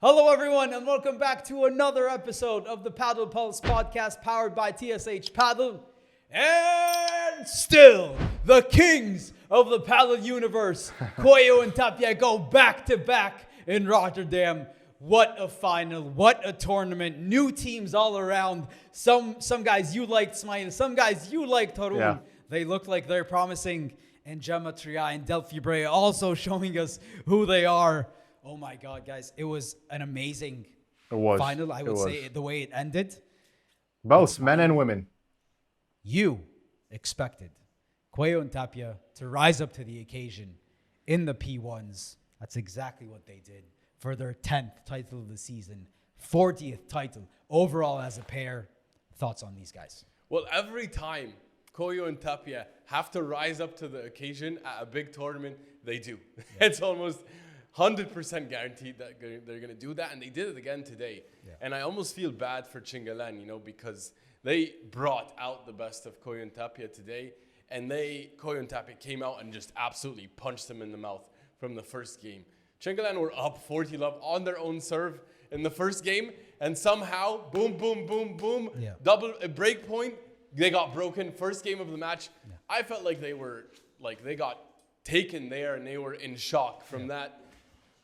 Hello, everyone, and welcome back to another episode of the Padel Pulse podcast powered by TSH Padel. And still, the kings of the Padel universe, Coello and Tapia, go back-to-back in Rotterdam. What a final, what a tournament. New teams all around. Some guys you liked, Ismaeel. Some guys you liked, Haroon. Yeah. They look like they're promising. And Gemma Triay and Delphi Brea also showing us who they are. Oh my God, guys. It was an amazing final, I would say, the way it ended. Both men and women. You expected Coello and Tapia to rise up to the occasion in the P1s. That's exactly what they did for their 10th title of the season, 40th title overall as a pair. Thoughts on these guys? Well, every time Coello and Tapia have to rise up to the occasion at a big tournament, they do. Yeah. It's almost 100% guaranteed that they're going to do that, and they did it again today. Yeah. And I almost feel bad for Chingalan, because they brought out the best of Coello and Tapia today, and Coello and Tapia came out and just absolutely punched them in the mouth from the first game. Chingalan were up 40-love on their own serve in the first game, and somehow, boom, boom, boom, boom, double a break point, they got broken. First game of the match. Yeah. I felt like they got taken there, and they were in shock from that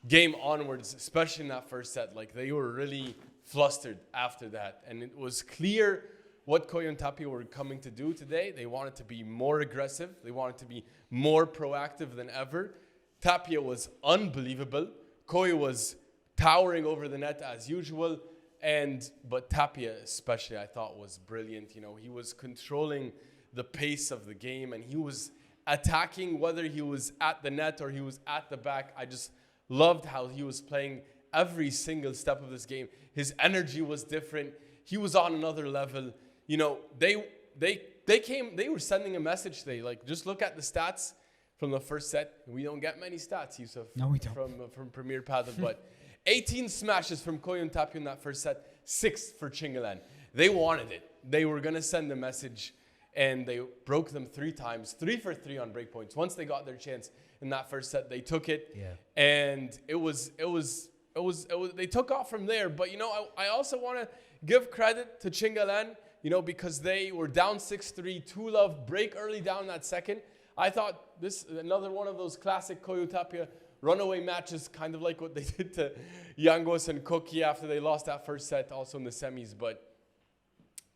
game onwards, especially in that first set. Like, they were really flustered after that. And it was clear what Coello and Tapia were coming to do today. They wanted to be more aggressive. They wanted to be more proactive than ever. Tapia was unbelievable. Coello was towering over the net as usual. But Tapia especially, I thought, was brilliant. He was controlling the pace of the game, and he was attacking whether he was at the net or he was at the back. I just loved how he was playing every single step of this game. His energy was different. He was on another level. They were sending a message today. Like, just look at the stats from the first set. We don't get many stats, Yousef. No, we don't. From Premier Padel, but 18 smashes from Coello and Tapia in that first set, 6 for Chingalan. They wanted it. They were going to send a message, and they broke them 3 times, 3 for 3 on breakpoints. Once they got their chance in that first set, they took it. Yeah. And it was they took off from there. But I also want to give credit to Chingalan, because they were down 6-3, 2-love, break early down that second. I thought this another one of those classic Coello Tapia runaway matches, kind of like what they did to Yanguas and Cookie after they lost that first set, also in the semis. But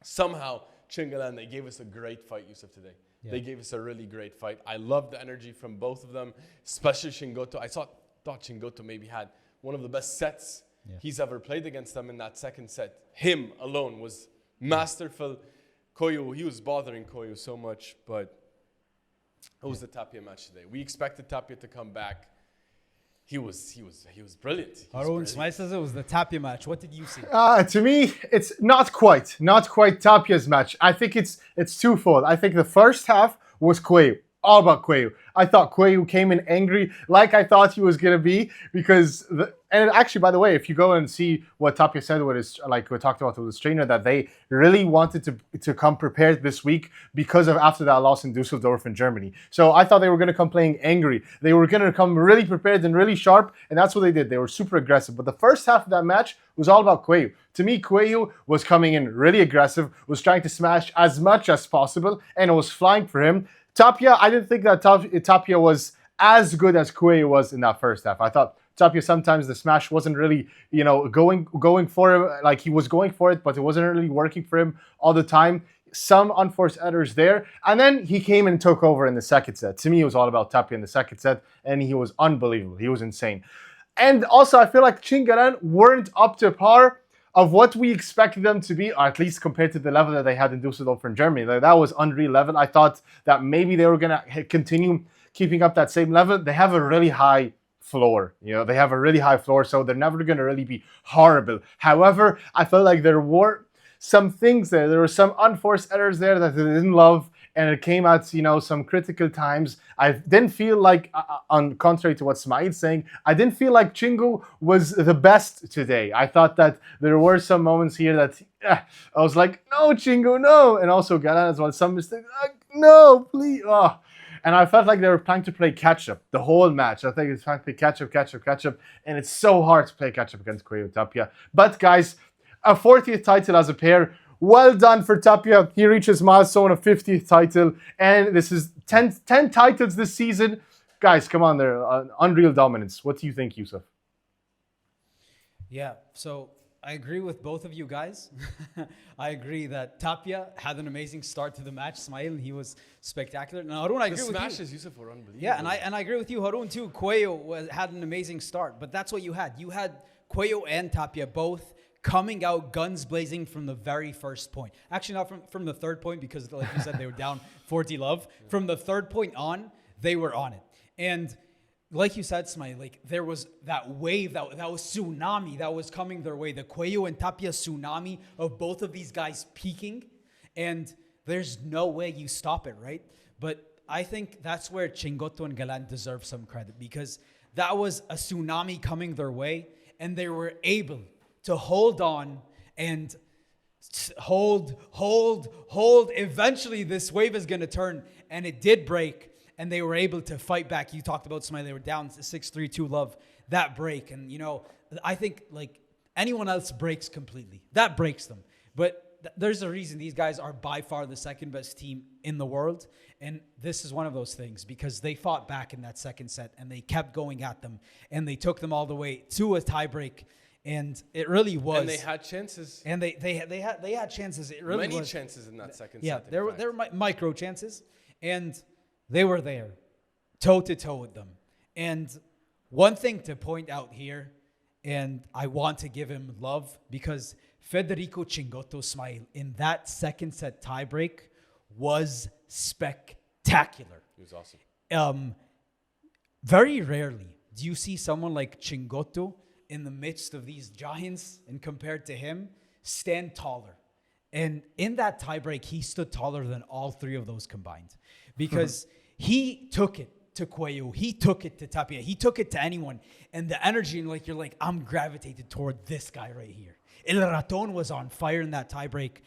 somehow, Chingalan, they gave us a great fight, Yousef, today. Yeah. They gave us a really great fight. I loved the energy from both of them, especially Shingoto. I thought Shingoto maybe had one of the best sets he's ever played against them in that second set. Him alone was masterful. Coello, he was bothering Coello so much, but it was the Tapia match today. We expected Tapia to come back. He was brilliant. Haroon, Ismaeel says it was the Tapia match. What did you see? To me, it's not quite Tapia's match. I think it's twofold. I think the first half was Coello, all about Coello. I thought Coello came in angry, like I thought he was gonna be, because and actually, by the way, if you go and see what Tapia said with his, like we talked about with his trainer, that they really wanted to come prepared this week because of after that loss in Dusseldorf in Germany. So I thought they were going to come playing angry. They were going to come really prepared and really sharp, and that's what they did. They were super aggressive. But the first half of that match was all about Coello. To me, Coello was coming in really aggressive, was trying to smash as much as possible, and it was flying for him. Tapia, I didn't think that Tapia was as good as Coello was in that first half. I thought Tapia, sometimes the smash wasn't really, going for him. Like, he was going for it, but it wasn't really working for him all the time. Some unforced errors there. And then he came and took over in the second set. To me, it was all about Tapia in the second set, and he was unbelievable. He was insane. And also, I feel like Chingalan weren't up to par of what we expected them to be, or at least compared to the level that they had in Dusseldorf in Germany. That was unreal level. I thought that maybe they were going to continue keeping up that same level. They have a really high floor. They have a really high floor, so they're never going to really be horrible. However, I felt like there were some things there. There were some unforced errors there that they didn't love, and it came at, some critical times. I didn't feel like, on contrary to what Ismaeel's saying, I didn't feel like Chingu was the best today. I thought that there were some moments here that I was like, no, Chingu, no. And also Galan as well, some mistakes. No, please. Oh. And I felt like they were trying to play catch-up the whole match. I think it's trying to play catch-up. And it's so hard to play catch-up against Coello Tapia. But guys, a 40th title as a pair. Well done for Tapia. He reaches milestone of 50th title. And this is 10 titles this season. Guys, come on, they're unreal dominance. What do you think, Yousef? Yeah, so I agree with both of you guys. I agree that Tapia had an amazing start to the match. Ismaeel, he was spectacular. Now, Haroon, I agree with you. The smashes, Yousef, were unbelievable. Yeah, and I agree with you, Haroon, too. Coello had an amazing start, but that's what you had. You had Coello and Tapia both coming out guns blazing from the very first point. Actually, not from the third point, because like you said, they were down 40-love. From the third point on, they were on it. And like you said, Ismaeel, like there was that wave, that was tsunami that was coming their way. The Coello and Tapia tsunami of both of these guys peaking. And there's no way you stop it, right? But I think that's where Chingoto and Galán deserve some credit, because that was a tsunami coming their way, and they were able to hold on and hold. Eventually, this wave is going to turn, and it did break. And they were able to fight back. You talked about Ismaeel. They were down 6-3, 2-love. That break. And, you know, I think, like, anyone else breaks completely. That breaks them. But there's a reason these guys are by far the second best team in the world. And this is one of those things, because they fought back in that second set. And they kept going at them. And they took them all the way to a tiebreak. And it really was. And they had chances. And they had chances. It really Many was. chances in that second set. Yeah, there were micro chances. And they were there, toe-to-toe with them. And one thing to point out here, and I want to give him love, because Federico Chingoto Ismaeel in that second set tiebreak was spectacular. He was awesome. Very rarely do you see someone like Chingoto in the midst of these giants, and compared to him, stand taller. And in that tiebreak, he stood taller than all three of those combined, because he took it to Coello, he took it to Tapia, he took it to anyone, and the energy, and like you're like, I'm gravitated toward this guy right here. El Raton was on fire in that tiebreak.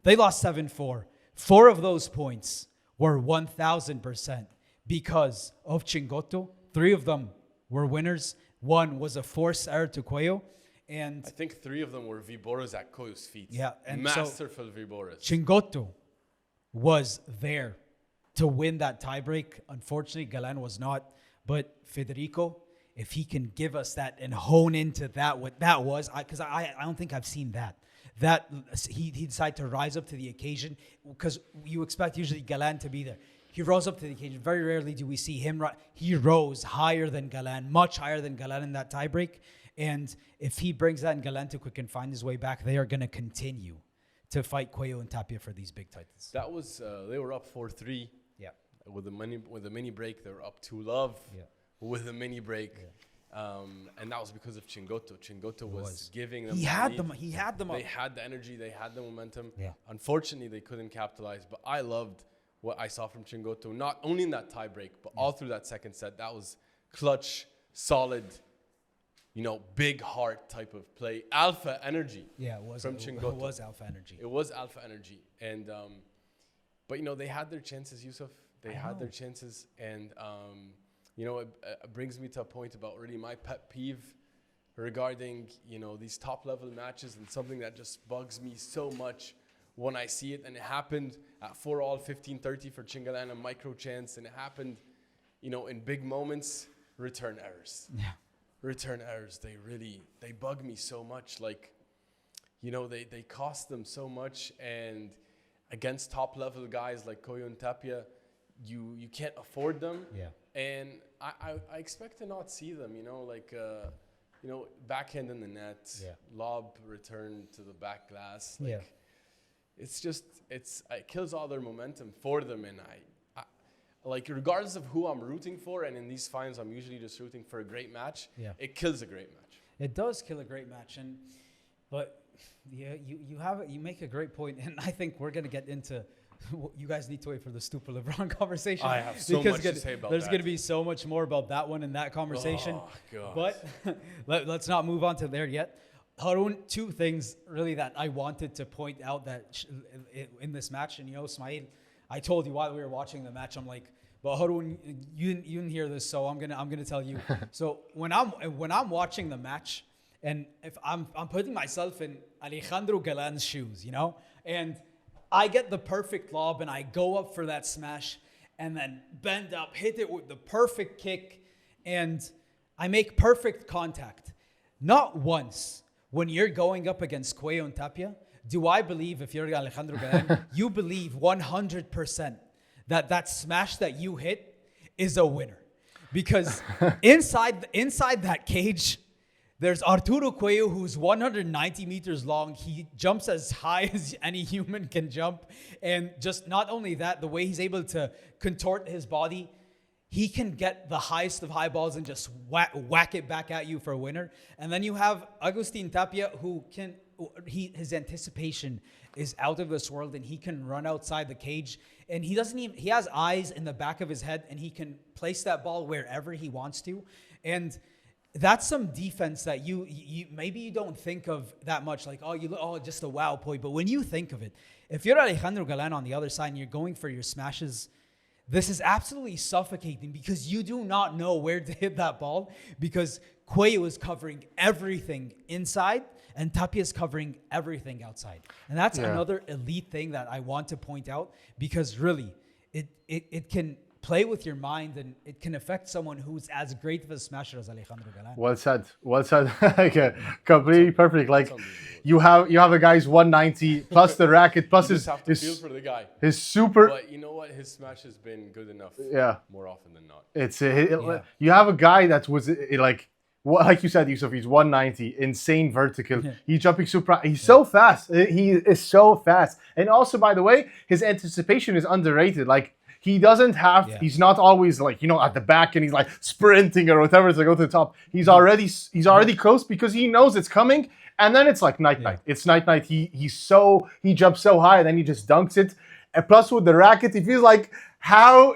They lost 7-4. 4 of those points were 1,000% because of Chingoto. 3 of them were winners. 1 was a forced error to Coello. And I think 3 of them were Viboras at Coello's feet. Yeah, and masterful Viboras. Chingoto was there to win that tiebreak. Unfortunately, Galán was not. But Federico, if he can give us that and hone into that, what that was, because I don't think I've seen that. That he decided to rise up to the occasion, because you expect usually Galán to be there. He rose up to the occasion. Very rarely do we see him. He rose higher than Galán, much higher than Galán in that tiebreak. And if he brings that in Galán to quick and find his way back, they are going to continue to fight Coello and Tapia for these big titles. That was they were up 4-3. Yeah. With the mini break, they were up 2-love. Yeah. With the mini break. Yeah. And that was because of Chingoto. Chingoto was giving them. He had them. He had them. They had the energy. They had the momentum. Yeah. Unfortunately, they couldn't capitalize. But I loved what I saw from Chingoto, not only in that tie break, but all through that second set. That was clutch, solid, you know, big heart type of play. Alpha energy. Yeah, it was. From Chingoto. It was alpha energy. It was alpha energy. And, but, you know, they had their chances, Yousef. They had their chances. And, you know, it brings me to a point about really my pet peeve regarding, you know, these top level matches, and something that just bugs me so much when I see it. And it happened at 4-all, 15-30 for Chingalan, a micro chance. And it happened, you know, in big moments, return errors. Yeah. Return errors, they bug me so much. Like, you know, they cost them so much. And against top level guys like Coello and Tapia, you can't afford them. Yeah. And I expect to not see them, you know, like, you know, backhand in the net, lob return to the back glass. Like, it's just, it kills all their momentum for them. And I, like, regardless of who I'm rooting for, and in these finals, I'm usually just rooting for a great match. Yeah. It kills a great match. It does kill a great match. But yeah, you make a great point. And I think we're going to get into, you guys need to wait for the Stupa Lebron conversation. I have so much to say about there's that. going to be so much more about that one in that conversation. Oh, God. But let's not move on to there yet. Haroon, 2 things really that I wanted to point out that in this match. And, you know, Ismaeel, I told you while we were watching the match, I'm like, But Haroon, you didn't hear this, so I'm gonna tell you. So when I'm watching the match, and if I'm putting myself in Alejandro Galan's shoes, you know, and I get the perfect lob and I go up for that smash and then bend up, hit it with the perfect kick, and I make perfect contact. Not once when you're going up against Coello Tapia do I believe, if you're Alejandro Galan, you believe 100% that smash that you hit is a winner. Because inside that cage, there's Arturo Coello, who's 190 meters long. He jumps as high as any human can jump. And just not only that, the way he's able to contort his body, he can get the highest of high balls and just whack it back at you for a winner. And then you have Agustin Tapia, who his anticipation is out of this world, and he can run outside the cage. And he has eyes in the back of his head, and he can place that ball wherever he wants to. And that's some defense that you maybe you don't think of that much, like, just a wow play. But when you think of it, if you're Alejandro Galan on the other side and you're going for your smashes, this is absolutely suffocating because you do not know where to hit that ball, because Coello is covering everything inside and Tapia is covering everything outside. And that's another elite thing that I want to point out, because really it can play with your mind, and it can affect someone who's as great of a smasher as Alejandro Galan. Well said. Like, completely perfect. Like, you have a guy's 190 plus the racket plus you just have to feel for the guy. His super. But you know what? His smash has been good enough. Yeah. More often than not. You have a guy that was like you said, Yousef, he's 190, insane vertical. Yeah. He's jumping super. He's so fast. He is so fast. And also, by the way, his anticipation is underrated. Like, he doesn't have, he's not always like, at the back and he's like sprinting or whatever to go to the top. He's already close because he knows it's coming. And then it's like night. It's night. He jumps so high and then he just dunks it. And plus with the racket, it feels like how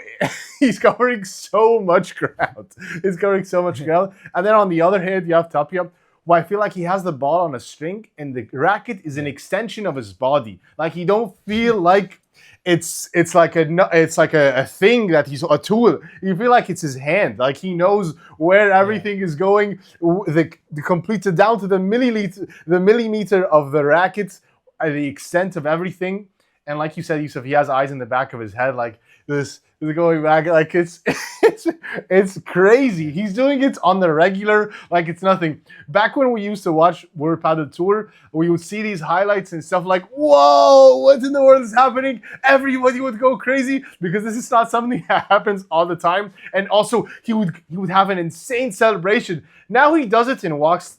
he's covering so much ground. He's covering so much ground. And then on the other hand, you have Tapia, who I feel like he has the ball on a string and the racket is an extension of his body. Like, he don't feel like it's like a thing that he's a tool. You feel like it's his hand. Like, he knows where everything is going. The completed down to the millimeter of the racket, the extent of everything. And like you said, Yousef, he has eyes in the back of his head. Like, this is going back. Like, it's crazy. He's doing it on the regular, like it's nothing. Back when we used to watch World Padel Tour, we would see these highlights and stuff like, whoa, what in the world is happening? Everybody would go crazy, because this is not something that happens all the time. And also, he would have an insane celebration. Now he does it and walks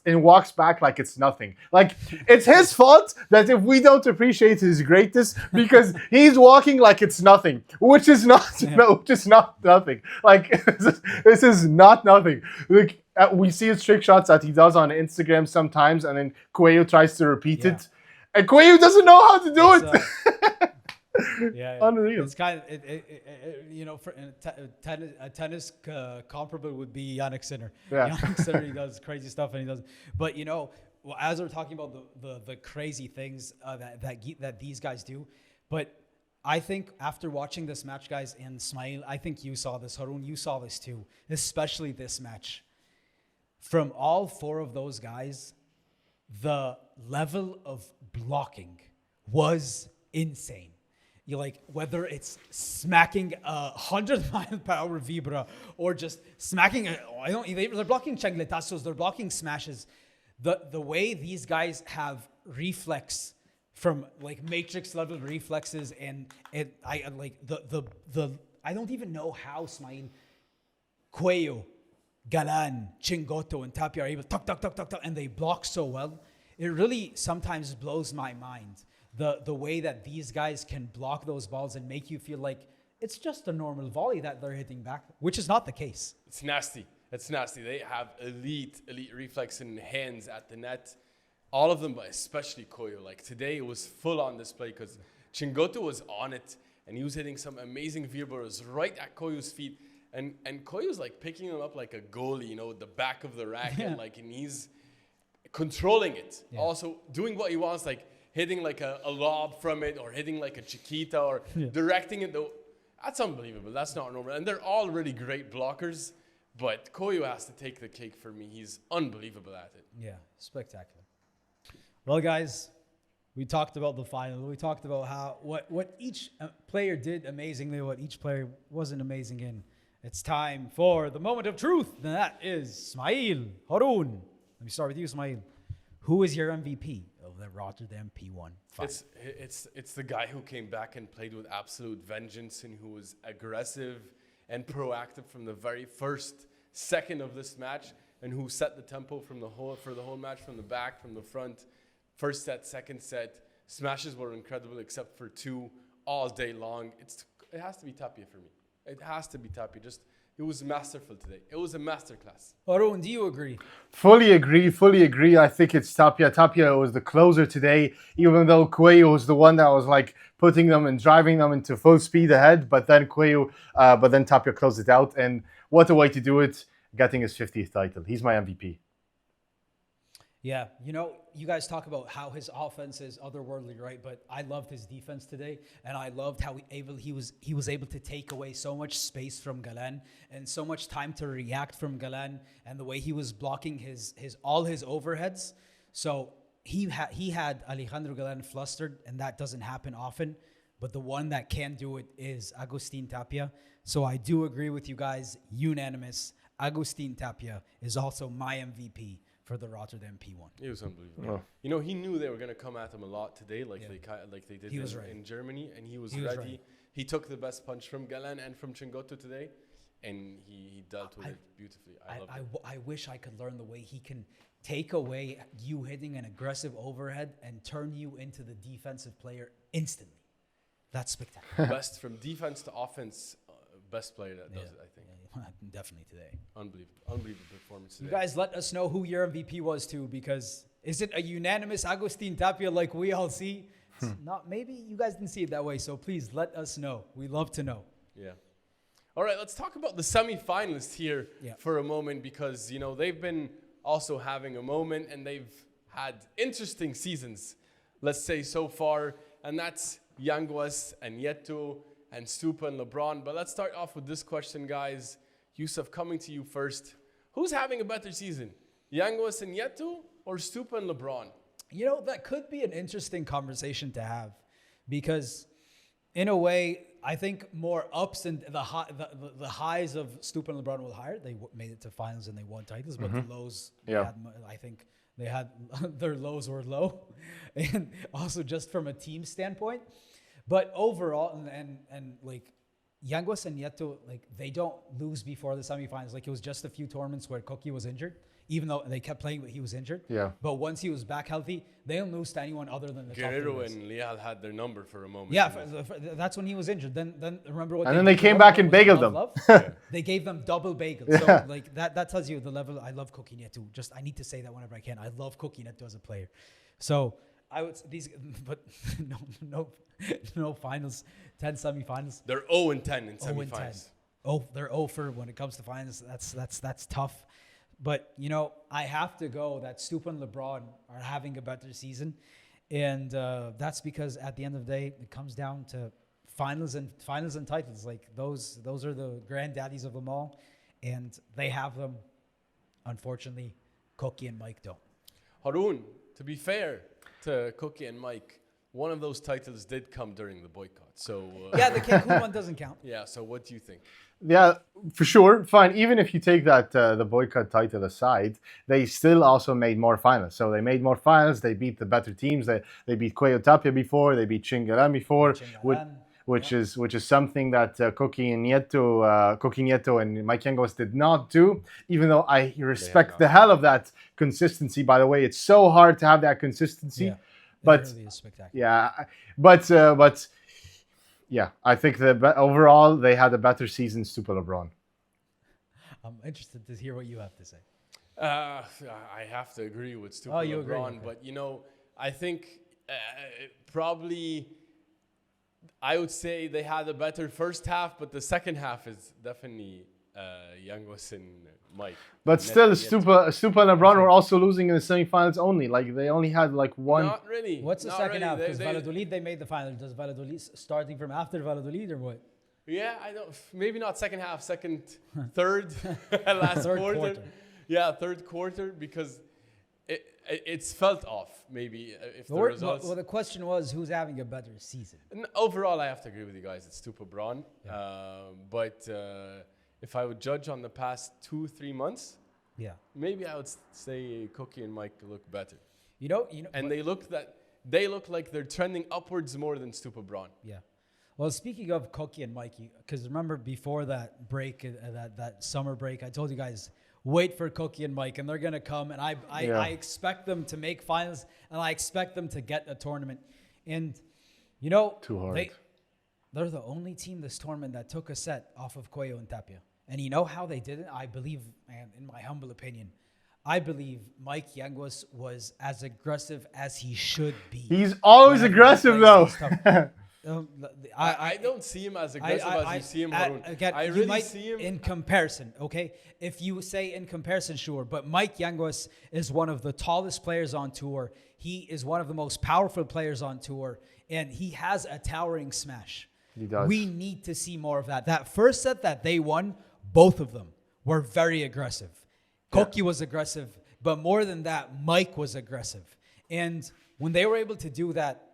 back like it's nothing. Like, it's his fault that if we don't appreciate his greatness, because he's walking like it's nothing, which is not nothing. Like, this is not nothing. Like, we see his trick shots that he does on Instagram sometimes, and then Coello tries to repeat it, and Coello doesn't know how to do it. Unreal. It's kind of, for a tennis comparable would be Yannick Sinner. Yannick Sinner, he does crazy stuff, and he does. But as we're talking about the crazy things that these guys do, but I think after watching this match, guys, and Ismaeel, I think you saw this, Haroon, you saw this too, especially this match. From all four of those guys, the level of blocking was insane. Whether it's smacking 100-mile-per-hour vibra or just smacking, they're blocking changletazos, they're blocking smashes. The way these guys have reflex, from like matrix level reflexes, and I don't even know how Ismaeel, Coello, Galan, Chingoto, and Tapia are able to and they block so well. It really sometimes blows my mind. The way that these guys can block those balls and make you feel like it's just a normal volley that they're hitting back, which is not the case. It's nasty. It's nasty. They have elite reflex and hands at the net. All of them, but especially Coello. Like, today, it was full on display because Chingoto was on it and he was hitting some amazing vibras right at Coello's feet. And Coello's like picking him up like a goalie, the back of the racket, and he's controlling it. Yeah. Also doing what he wants, like hitting like a lob from it, or hitting like a Chiquita, or directing it That's unbelievable. That's not normal. And they're all really great blockers, but Coello has to take the cake for me. He's unbelievable at it. Yeah, spectacular. Well, guys, we talked about the final. We talked about what each player did amazingly, what each player wasn't amazing in. It's time for the moment of truth. And that is Ismaeel, Haroon. Let me start with you, Ismaeel. Who is your MVP of the Rotterdam P1 final? It's the guy who came back and played with absolute vengeance and who was aggressive and proactive from the very first second of this match, and who set the tempo for the whole match, from the back, from the front. First set, second set, smashes were incredible except for 2 all day long. It has to be Tapia for me. It has to be Tapia. It was masterful today. It was a masterclass. Haroon, do you agree? Fully agree. I think it's Tapia. Tapia was the closer today, even though Coello was the one that was like putting them and driving them into full speed ahead. But then Tapia closed it out. And what a way to do it, getting his 50th title. He's my MVP. Yeah, you guys talk about how his offense is otherworldly, right? But I loved his defense today, and I loved how he was able to take away so much space from Galan and so much time to react from Galan, and the way he was blocking all his overheads. So he had Alejandro Galan flustered, and that doesn't happen often. But the one that can do it is Agustin Tapia. So I do agree with you guys, unanimous. Agustin Tapia is also my MVP for the Rotterdam P1. It was unbelievable. Oh. He knew they were going to come at him a lot today, like they did in Germany, and he was ready. Right. He took the best punch from Galan and from Chingoto today, and he dealt with it beautifully. I wish I could learn the way he can take away you hitting an aggressive overhead and turn you into the defensive player instantly. That's spectacular. Best from defense to offense, best player that does it, I think. Definitely today. Unbelievable performance today. You guys let us know who your MVP was too, because is it a unanimous Agustin Tapia like we all see? It's not. Maybe you guys didn't see it that way, so please let us know. We love to know. Yeah. All right, let's talk about the semi-finalists here for a moment, because they've been also having a moment, and they've had interesting seasons, let's say, so far, and that's Yanguas and Nieto and Stupa and Lebron. But let's start off with this question, guys. Yousef, coming to you first. Who's having a better season? Yanguas and Nieto or Stupa and Lebron? That could be an interesting conversation to have, because in a way, I think more ups and the highs of Stupa and Lebron were higher. They made it to finals and they won titles, but the lows, I think they had their lows were low. And also just from a team standpoint. But overall, and like Yanguas and Nieto, like they don't lose before the semifinals. Like it was just a few tournaments where Koki was injured, even though they kept playing, but he was injured. Yeah. But once he was back healthy, they don't lose to anyone other than the Guerrero and Leal had their number for a moment. Yeah, that's when he was injured. Then remember what? And then they came back and bageled them. They gave them double bagels. So like that tells you the level. I love Koki Nieto. I need to say that whenever I can. I love Koki Nieto as a player. So I would but no finals, 10 semifinals. They're 0-10 in semifinals. They're 0 for when it comes to finals. That's tough. But I have to go that Stupa and Lebrón are having a better season, and that's because at the end of the day, it comes down to finals and titles. Like those are the granddaddies of them all, and they have them. Unfortunately, Koki and Mike don't. Haroon, to be fair to Koki and Mike, one of those titles did come during the boycott. So yeah, the Cancun one doesn't count. Yeah. So what do you think? Yeah, for sure. Fine. Even if you take that the boycott title aside, they still also made more finals. So they made more finals. They beat the better teams. They beat Coello Tapia before. They beat Chingalan before, which is something that Koki Nieto and Mike Yanguas did not do. Even though I respect the hell of that consistency. By the way, it's so hard to have that consistency. Yeah, but really is spectacular. Yeah, but. Yeah, I think that overall they had a better season, Stupa Lebron. I'm interested to hear what you have to say. I have to agree with Stupa Lebron, but I think probably I would say they had a better first half, but the second half is definitely Yanguas and Mike. But still, Stupa and Lebron were also losing in the semifinals only. Like they only had like one. Not really. What's the second half? Because Valladolid, they made the final. Does Valladolid starting from after Valladolid or what? Yeah, I know. Maybe not second half, third, last Third quarter. quarter. Yeah, third quarter, because it's felt off. Maybe if the results. Well, the question was, who's having a better season? Overall, I have to agree with you guys. It's Stupa Lebron. Yeah. But if I would judge on the past 2-3 months, Yeah. maybe I would say Cookie and Mike look better. You know, And they look like they're trending upwards more than Stupa Lebron. Yeah. Well, speaking of Cookie and Mikey, because remember before that break, that summer break, I told you guys, wait for Cookie and Mike, and they're going to come, and I expect them to make finals, and I expect them to get a tournament. And, you know, Too hard. They're the only team this tournament that took a set off of Coello and Tapia. And you know how they did it? I believe, and in my humble opinion, I believe Mike Yanguas was as aggressive as he should be. He's always aggressive, though. I don't see him as aggressive as you see him, Haroon. Again, I you really might, see him in comparison, okay? If you say in comparison, sure. But Mike Yanguas is one of the tallest players on tour. He is one of the most powerful players on tour. And he has a towering smash. He does. We need to see more of that. That first set that they won, both of them were very aggressive. Koki was aggressive, but more than that, Mike was aggressive. And when they were able to do that,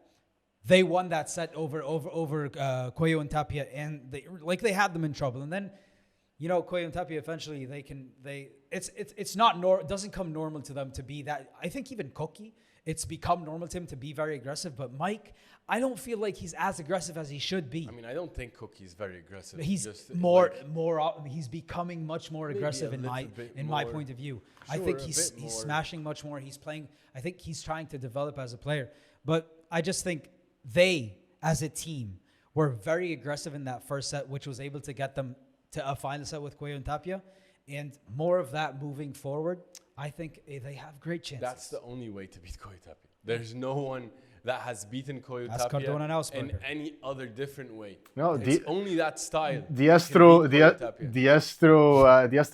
they won that set over Coello and Tapia, and they had them in trouble. And then, you know, Coello and Tapia eventually it doesn't come normal to them to be that. I think even Koki, it's become normal to him to be very aggressive. But Mike, I don't feel like he's as aggressive as he should be. I mean, I don't think Cookie's very aggressive. He's he's becoming much more aggressive in my point of view. Sure, I think he's smashing much more. He's playing. I think he's trying to develop as a player. But I just think they, as a team, were very aggressive in that first set, which was able to get them to a final set with Coello and Tapia. And more of that moving forward, I think they have great chances. That's the only way to beat Coello Tapia. There's no one that has beaten Coello Tapia Cardona in any other different way. No, it's only that style. Diestro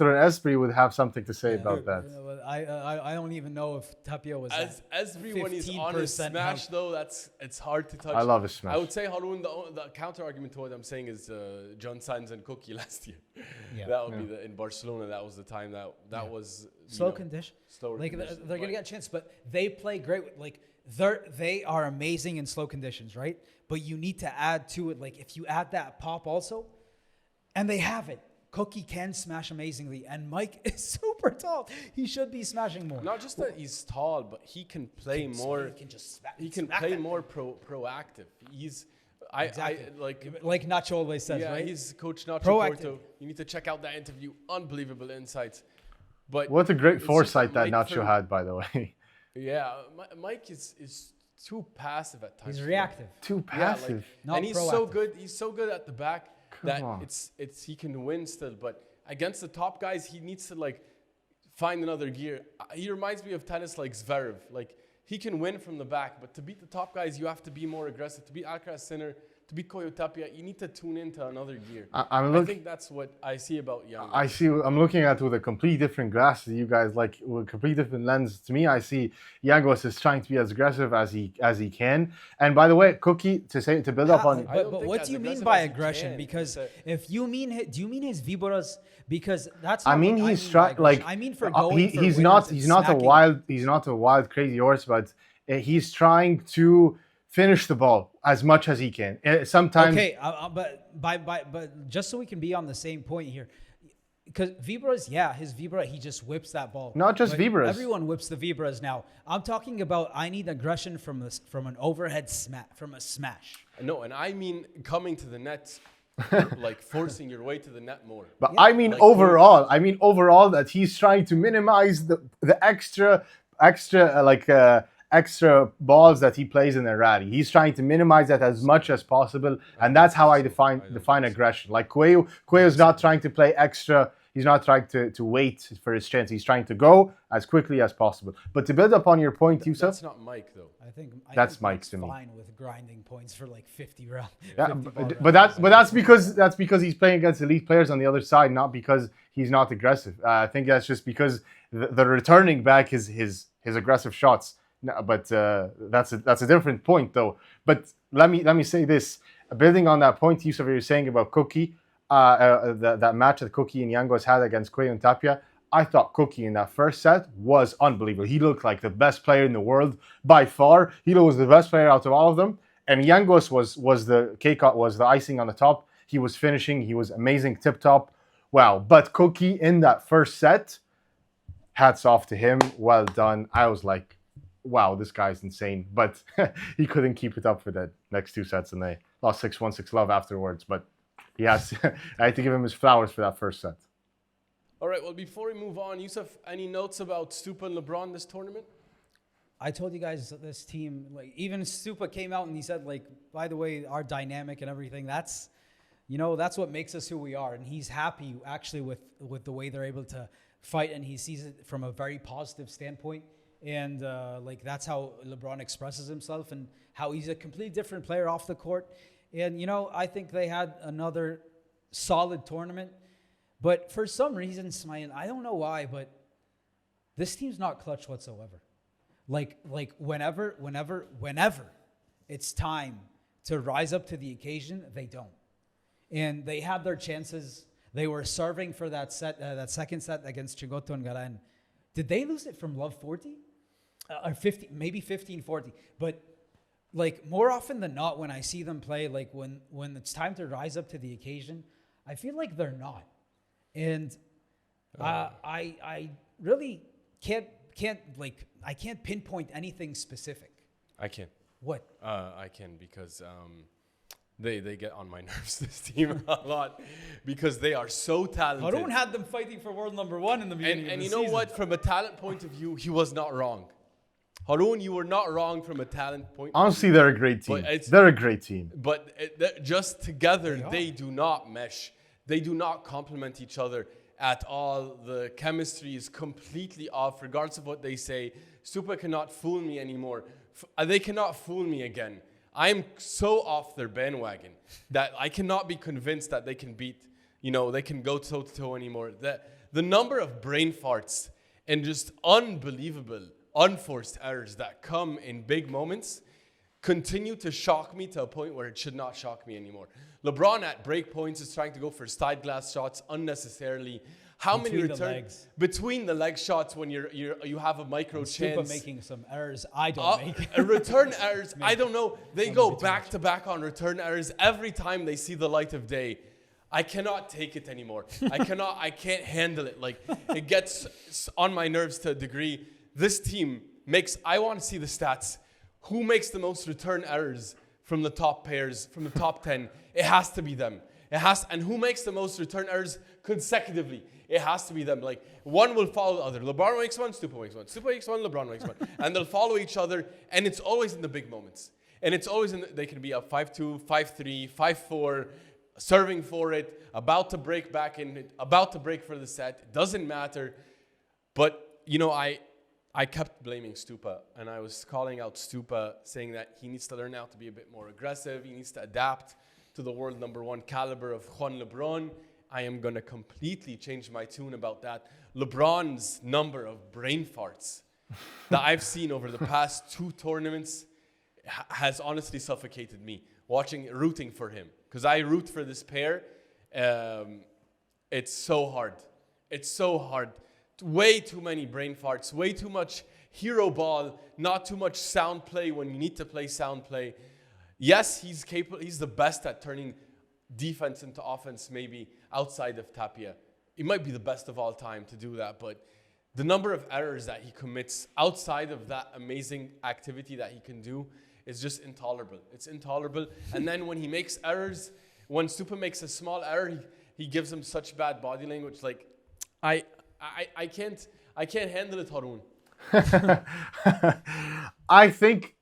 and Esprit would have something to say about that. I don't even know if Tapia was Esprit when he's on his smash though, it's hard to touch. I love his smash. I would say Haroon, the counter argument to what I'm saying is John Sanz and Cookie last year. Yeah. That would be in Barcelona. That was the time that was slow condition. Slower conditions. They're gonna get a chance, but they play great. Like they are amazing in slow conditions, right? But you need to add to it. Like if you add that pop also, and they have it. Cookie can smash amazingly, and Mike is super tall. He should be smashing more. Not just that he's tall, but he can play more. He can play more proactive. He's like Nacho always says, right? He's Coach Nacho Proactive. Porto. You need to check out that interview. Unbelievable insights. But what a great foresight that Nacho had, by the way. Yeah, Mike is too passive at times. He's reactive. Too passive. And he's so good. He's so good at the back it's he can win still. But against the top guys, he needs to find another gear. He reminds me of tennis like Zverev. Like he can win from the back, but to beat the top guys, you have to be more aggressive. To beat Alcaraz Sinner, to beat Coello Tapia, you need to tune into another gear. I think that's what I see about Young. I'm looking at it with a completely different glass. You guys with a completely different lens. To me, I see Yanguas is trying to be as aggressive as he can. And by the way, Cookie to build up on. But what do you mean by aggression? Because if you mean, do you mean his víboras? Because that's. I mean, he's trying I mean for going. He's not a wild crazy horse, but he's trying to finish the ball as much as he can. Sometimes. Okay, but just so we can be on the same point here, because víboras, his víbora, he just whips that ball. Not just víboras. Everyone whips the víboras now. I'm talking about I need aggression from an overhead smash, from a smash. No, and I mean coming to the net, forcing your way to the net more. But I mean overall that he's trying to minimize the extra balls that he plays in a rally. He's trying to minimize that as much as possible, and that's how I define aggression. Like Coello's not trying to play extra. He's not trying to wait for his chance. He's trying to go as quickly as possible. But to build up on your point, Yousef. That's not Mike though. I think Mike's to me. Fine with grinding points for 50 rounds. Yeah, but that's because he's playing against elite players on the other side, not because he's not aggressive. I think that's just because the returning back is his aggressive shots. No, but that's a different point though. But let me say this: building on that point, Yousef, you were saying about Cookie, that match that Cookie and Yanguas had against Coello Tapia, I thought Cookie in that first set was unbelievable. He looked like the best player in the world by far. He was the best player out of all of them. And Yanguas was the cake, was the icing on the top. He was finishing. He was amazing, tip top. Wow. But Cookie in that first set, hats off to him. Well done. I was like, wow, this guy's insane. But he couldn't keep it up for the next two sets, and they lost 6-1, 6-love afterwards. But he has, I had to give him his flowers for that first set. All right, well, before we move on, Yousef, any notes about Stupa and Lebrón this tournament? I told you guys this team, like even Stupa came out and he said, like, by the way, our dynamic and everything, that's what makes us who we are. And he's happy actually with the way they're able to fight, and he sees it from a very positive standpoint. And like that's how Lebrón expresses himself and how he's a completely different player off the court. And, I think they had another solid tournament. But for some reason, Ismaeel, I don't know why, but this team's not clutch whatsoever. Like whenever it's time to rise up to the occasion, they don't. And they had their chances. They were serving for that set, that second set against Chingalan. Did they lose it from love 40? Or 50, maybe 15-40. But like more often than not, when I see them play, like when it's time to rise up to the occasion, I feel like they're not. And I really can't pinpoint anything specific. I can. What? I can because they get on my nerves, this team, a lot, because they are so talented. Haroon had them fighting for world number 1 in the beginning and of the you know season. what? From a talent point of view, he was not wrong. Haroon, you were not wrong from a talent point. Honestly, they're a great team. They're a great team. But just together, they do not mesh. They do not complement each other at all. The chemistry is completely off, regardless of what they say. Stupa cannot fool me anymore. They cannot fool me again. I'm so off their bandwagon that I cannot be convinced that they can beat, they can go toe-to-toe anymore. The number of brain farts and just unbelievable, unforced errors that come in big moments continue to shock me to a point where it should not shock me anymore. Lebrón at break points is trying to go for side glass shots unnecessarily. How many returns between the leg shots when you have a micro chance? Stupa making some errors I don't make. Return errors, I don't know. They go back to back on return errors every time they see the light of day. I cannot take it anymore. I can't handle it. Like, it gets on my nerves to a degree. This team I want to see the stats. Who makes the most return errors from the top pairs, from the top 10? It has to be them. And who makes the most return errors consecutively? It has to be them. Like, one will follow the other. Lebrón makes one, Stupa makes one. Stupa makes one, Lebrón makes one. And they'll follow each other. And it's always in the big moments. And it's always they can be up 5-2, 5-3, 5-4, serving for it, about to break back in, about to break for the set. It doesn't matter. But, I kept blaming Stupa, and I was calling out Stupa, saying that he needs to learn how to be a bit more aggressive. He needs to adapt to the world number 1 caliber of Juan Lebrón. I am going to completely change my tune about that. Lebron's number of brain farts that I've seen over the past 2 tournaments has honestly suffocated me, rooting for him. Because I root for this pair. It's so hard. It's so hard. Way too many brain farts, way too much hero ball, not too much sound play when you need to play sound play. Yes, he's capable. He's the best at turning defense into offense, maybe outside of Tapia. He might be the best of all time to do that, but the number of errors that he commits outside of that amazing activity that he can do is just intolerable. It's intolerable. And then when he makes errors, when Stupa makes a small error, he gives him such bad body language. Like, I can't handle it, Haroon. I think,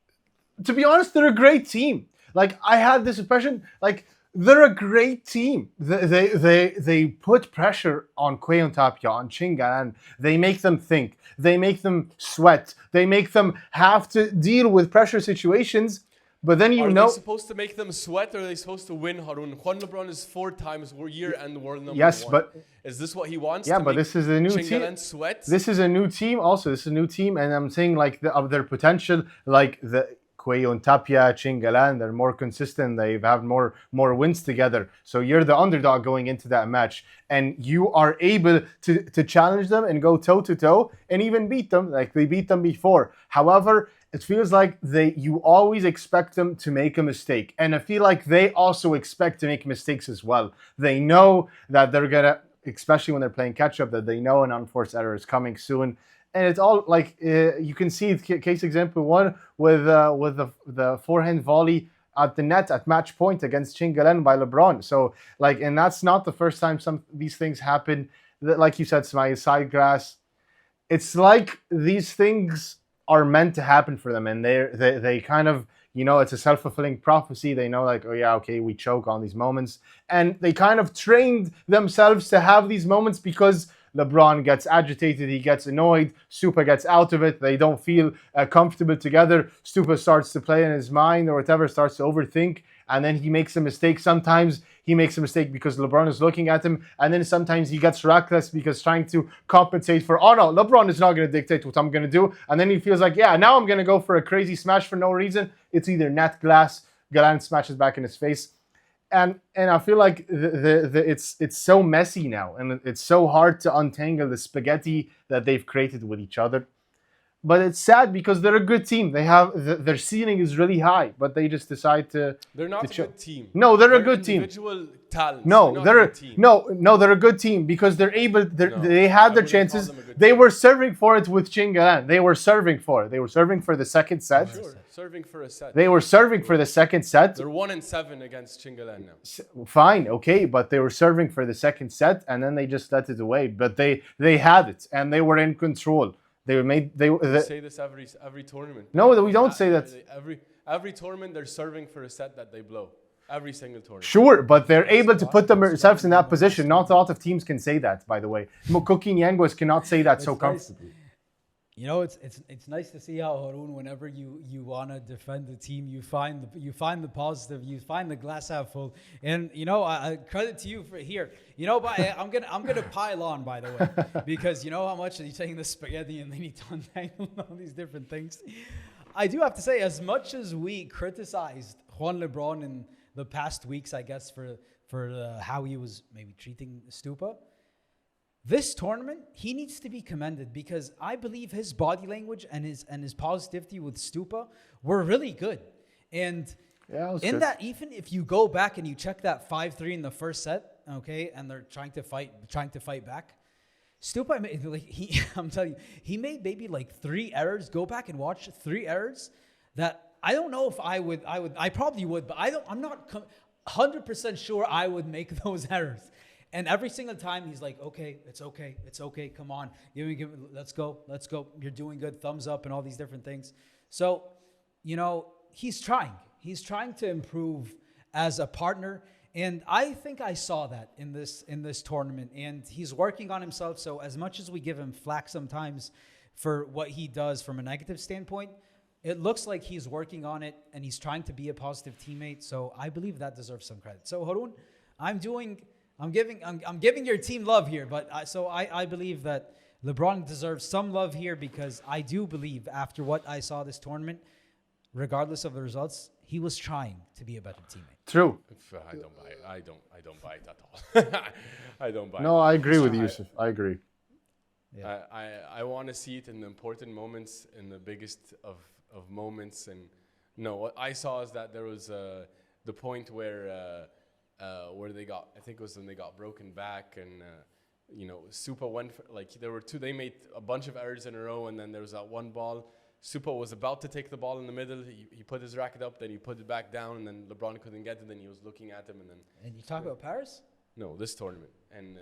to be honest, they're a great team. Like, I had this impression, like, they're a great team. They put pressure on Coello Tapia, on Chingalan. They make them think. They make them sweat. They make them have to deal with pressure situations. But then Are they supposed to make them sweat, or are they supposed to win, Haroon? Juan Lebrón is 4 times year-end world number 1. Yes, but is this what he wants? Yeah, but this is a new team. Sweat? This is a new team. Also, this is a new team, and I'm saying like of their potential, like the Coello Tapia, Chingalan, they're more consistent. They've had more wins together. So you're the underdog going into that match, and you are able to challenge them and go toe to toe and even beat them like they beat them before. However, it feels like you always expect them to make a mistake, and I feel like they also expect to make mistakes as well. They know that they're gonna, especially when they're playing catch up, that they know an unforced error is coming soon. And it's all like you can see case example one with the forehand volley at the net at match point against Chingalan by Lebrón. So like, and that's not the first time some these things happen. Like you said, Ismaeel, side grass. It's like these things are meant to happen for them, and they kind of, you know, it's a self-fulfilling prophecy. They know like, oh yeah, okay, we choke on these moments, and they kind of trained themselves to have these moments because Lebrón gets agitated, he gets annoyed, Stupa gets out of it, they don't feel comfortable together, Stupa starts to play in his mind or whatever, starts to overthink, and then he makes a mistake. Sometimes he makes a mistake because Lebrón is looking at him, and then sometimes he gets reckless because trying to compensate for, oh no, Lebrón is not going to dictate what I'm going to do, and then he feels like, yeah, now I'm going to go for a crazy smash for no reason. It's either net, glass, Galan smashes back in his face. And I feel like it's so messy now, and it's so hard to untangle the spaghetti that they've created with each other. But it's sad because they're a good team. They have their ceiling is really high, but they just decide to. They're not a good team. No, they're a good team. Individual talents. No, they're a good team because they're able. They had their chances. They were serving for it with Chingalan. They were serving for it. They were serving for the second set. Sure, serving for a set. They were serving for the second set. They're 1-7 against Chingalan now. Fine, okay, but they were serving for the second set, and then they just let it away. But they had it, and they were in control. They say this every tournament. No, we don't say that. Every tournament they're serving for a set that they blow. Every single tournament. Sure, but they're able to put themselves in that position. Not a lot of teams can say that, by the way. Nieto Yanguas cannot say that so comfortably. You know, it's nice to see how Haroon, whenever you want to defend the team, you find the positive, you find the glass half full, and you know, credit to you for here. You know, but I'm gonna pile on, by the way, because you know how much you're taking the spaghetti and they need to untangle all these different things. I do have to say, as much as we criticized Juan Lebrón in the past weeks, I guess for how he was maybe treating Stupa. This tournament, he needs to be commended because I believe his body language and his positivity with Stupa were really good. And in that, even if you go back and you check that 5-3 in the first set, okay, and they're trying to fight back, Stupa made, I'm telling you, he made maybe like 3 errors. Go back and watch 3 errors that I don't know if I probably would, but I'm not 100% sure I would make those errors. And every single time he's like, okay, it's okay, come on, let's go, you're doing good, thumbs up, and all these different things. So, you know, he's trying to improve as a partner, and I think I saw that in this tournament, and he's working on himself. So as much as we give him flack sometimes for what he does from a negative standpoint, it looks like he's working on it, and he's trying to be a positive teammate. So I believe that deserves some credit. So Haroon, I'm giving your team love here, but I believe that Lebrón deserves some love here because I do believe after what I saw this tournament, regardless of the results, he was trying to be a better teammate. True. I don't buy it. I don't buy it at all. I don't buy it. No, I agree with Yousef. I agree. Yeah. I want to see it in the important moments, in the biggest of moments. And no, what I saw is that there was the point where they got, I think it was when they got broken back, and you know, Stupa went for, like, there were 2, they made a bunch of errors in a row, and then there was that one ball. Stupa was about to take the ball in the middle. He put his racket up, then he put it back down, and then Lebrón couldn't get it. Then he was looking at him, and then. And you talk about Paris? No, this tournament, and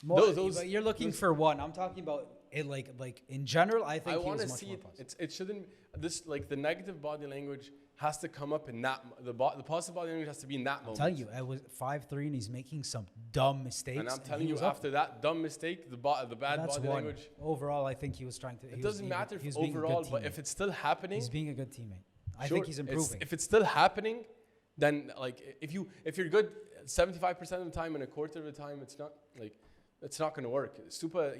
but you're looking for one. I'm talking about it, like in general. I think I want to see it. It shouldn't. This, like, the negative body language has to come up in that, the positive body language has to be in that moment. I'm telling you, it was 5-3 and he's making some dumb mistakes. And I'm telling you, after that dumb mistake, the bad body language. Overall, I think he was trying to. It doesn't matter if overall, but if it's still happening. He's being a good teammate. I think he's improving. If it's still happening, then, like, if you're good 75% of the time and a quarter of the time, it's not going to work. Stupa,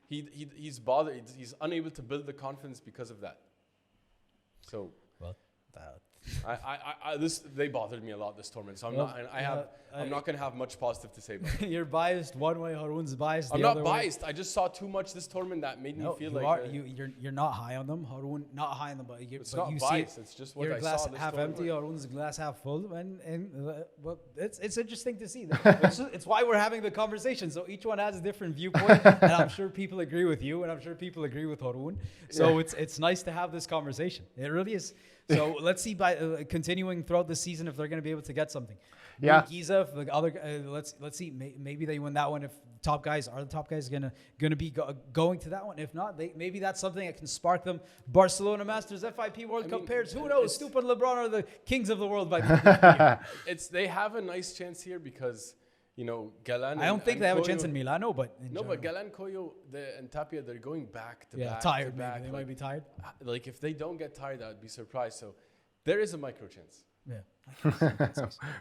he's bothered. He's unable to build the confidence because of that. So Well, that, they bothered me a lot this tournament. So I'm not gonna have much positive to say about it. you're biased one way. Haroon's biased. I'm the not other way. biased. I just saw too much this tournament that made me feel you like are, you're not high on them. Haroon not high on them, but it's but not you biased. see It's just what your I glass saw this half tournament. empty. Haroon's glass half full, and well, it's interesting to see. It's why we're having the conversation. So each one has a different viewpoint, and I'm sure people agree with you, and I'm sure people agree with Haroon. So it's nice to have this conversation. It really is. So let's see by continuing throughout the season if they're going to be able to get something. Yeah. Yousef, the other. Let's see. Maybe they win that one. If the top guys gonna be going to that one. If not, maybe that's something that can spark them. Barcelona Masters FIP World Cup pairs. Who knows? Stupa Lebron are the kings of the world by the end of the year. They have a nice chance here because Galan. I don't think they have a chance in Milano, but but Galan, Coello, and Tapia, they're going back to back. Tired. to back. Maybe they might be tired. Like if they don't get tired, I'd be surprised. So there is a micro chance. Yeah.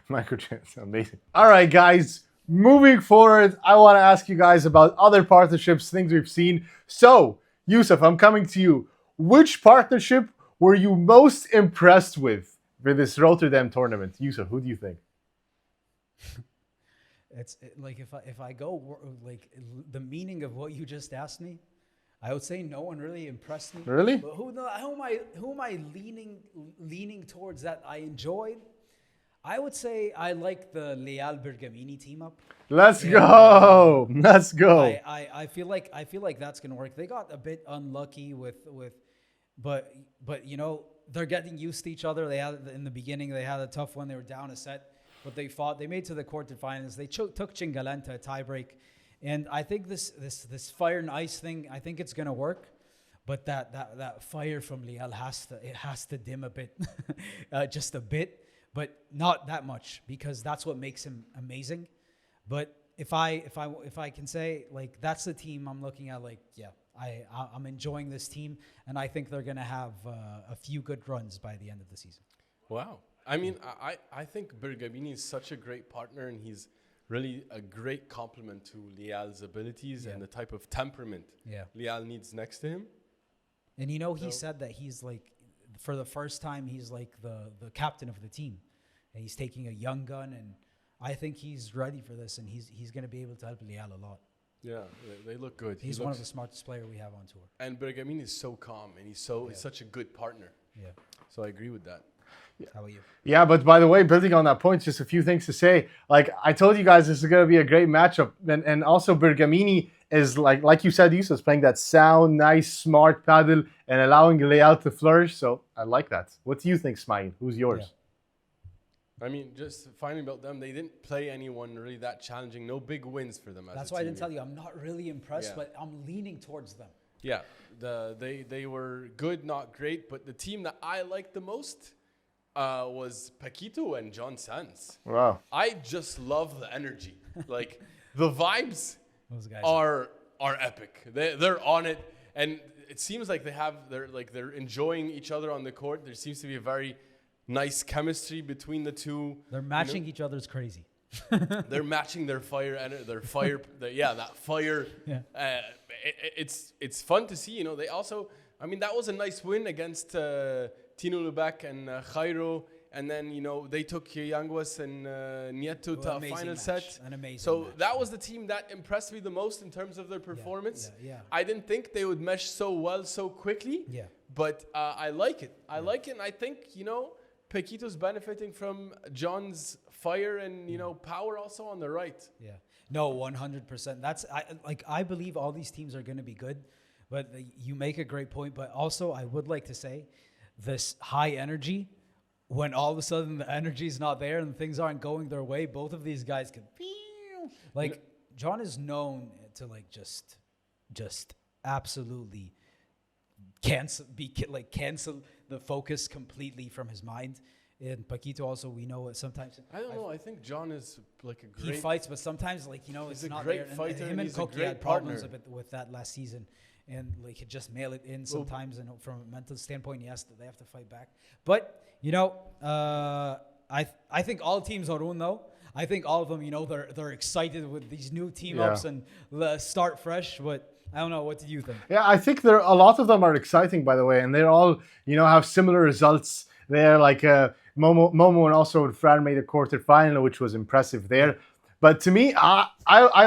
Micro chance, amazing. All right, guys. Moving forward, I want to ask you guys about other partnerships, things we've seen. So, Yousef, I'm coming to you. Which partnership were you most impressed with for this Rotterdam tournament? Yousef, who do you think? Like if I go like the meaning of what you just asked me, I would say no one really impressed me. Really? But who am I leaning towards that I enjoyed? I would say I like the Leal Bergamini team up. Let's go. Let's go. I feel like that's gonna work. They got a bit unlucky but they're getting used to each other. They had in the beginning they had a tough one. They were down a set, but they fought. They made to the quarterfinals. They took Chingalan to a tiebreak, and I think this fire and ice thing. I think it's gonna work. But that fire from Leal has to dim a bit, just a bit. But not that much because that's what makes him amazing. But if I can say like that's the team I'm looking at, like I'm enjoying this team and I think they're gonna have a few good runs by the end of the season. Wow, I mean I think Bergamini is such a great partner and he's really a great complement to Leal's abilities and the type of temperament Leal needs next to him. And he said that he's like, for the first time, he's like the captain of the team. And he's taking a young gun, and I think he's ready for this, and he's going to be able to help Leal a lot. Yeah, they look good. He's one of the smartest players we have on tour. And Bergamini is so calm, and he's such a good partner. Yeah. So I agree with that. Yeah. How about you? Yeah, but by the way, building on that point, just a few things to say. Like I told you guys, this is going to be a great matchup, and also Bergamini is like you said, Yousef is playing that sound, nice, smart paddle and allowing Leal to flourish. So I like that. What do you think, Ismaeel? Who's yours? Yeah. I mean, just finding about them, they didn't play anyone really that challenging. No big wins for them. That's why I didn't tell you. I'm not really impressed, but I'm leaning towards them. Yeah, they were good, not great. But the team that I liked the most was Paquito and John Sanz. Wow. I just love the energy. Like the vibes Those guys are epic. They're on it, and it seems like they're enjoying each other on the court. There seems to be a very nice chemistry between the two. They're matching each other's crazy. They're matching their fire and that fire. Yeah. It's fun to see. They also. I mean, that was a nice win against Tino Lubac and Jairo. And then, they took Yanguas and Nieto to a final set. An amazing So match. that was the team that impressed me the most in terms of their performance. Yeah. I didn't think they would mesh so well so quickly. Yeah. But I like it. I like it. And I think, Paquito's benefiting from John's fire and, power also on the right. Yeah. No, 100%. I believe all these teams are going to be good. But you make a great point. But also, I would like to say this high energy, when all of a sudden the energy is not there and things aren't going their way, both of these guys can John is known to just absolutely cancel the focus completely from his mind. And Paquito also, we know sometimes. I don't know. I think John is like a great. He fights, but sometimes it's a not great there. fighter. And him and he's a Koki great had problems partner. a bit with that last season. And he'd just mail it in sometimes, and from a mental standpoint, they have to fight back. But I think all teams are on though. I think all of them, they're excited with these new team ups and start fresh. But I don't know. What did you think? Yeah, I think a lot of them are exciting, by the way, and they're all, have similar results. They're like Momo and also Fran made a quarterfinal, which was impressive there. But to me, I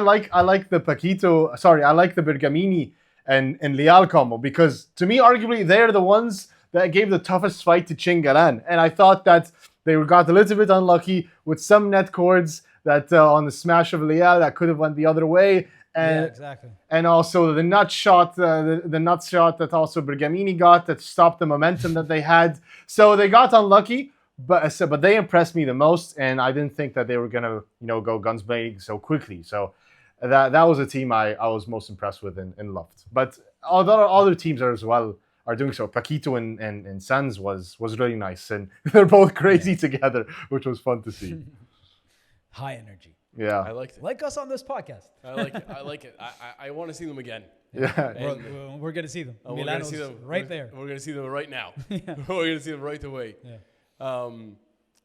like the Bergamini and Leal combo, because to me, arguably, they're the ones that gave the toughest fight to Chingalan. And I thought that they got a little bit unlucky with some net cords that on the smash of Leal that could have went the other way. And, exactly. And also the nut shot, the nut shot that also Bergamini got that stopped the momentum that they had. So they got unlucky, but they impressed me the most, and I didn't think that they were gonna go guns blazing so quickly. So that was a team I was most impressed with and loved. But other teams are doing so. Paquito and Sans was really nice, and they're both crazy together, which was fun to see. High energy. Yeah, I liked it. Like us on this podcast. I like it. I like it. I want to see them again. Yeah, We're gonna see them. We're gonna see them right there. We're gonna see them right now. Yeah. We're gonna see them right away. Yeah.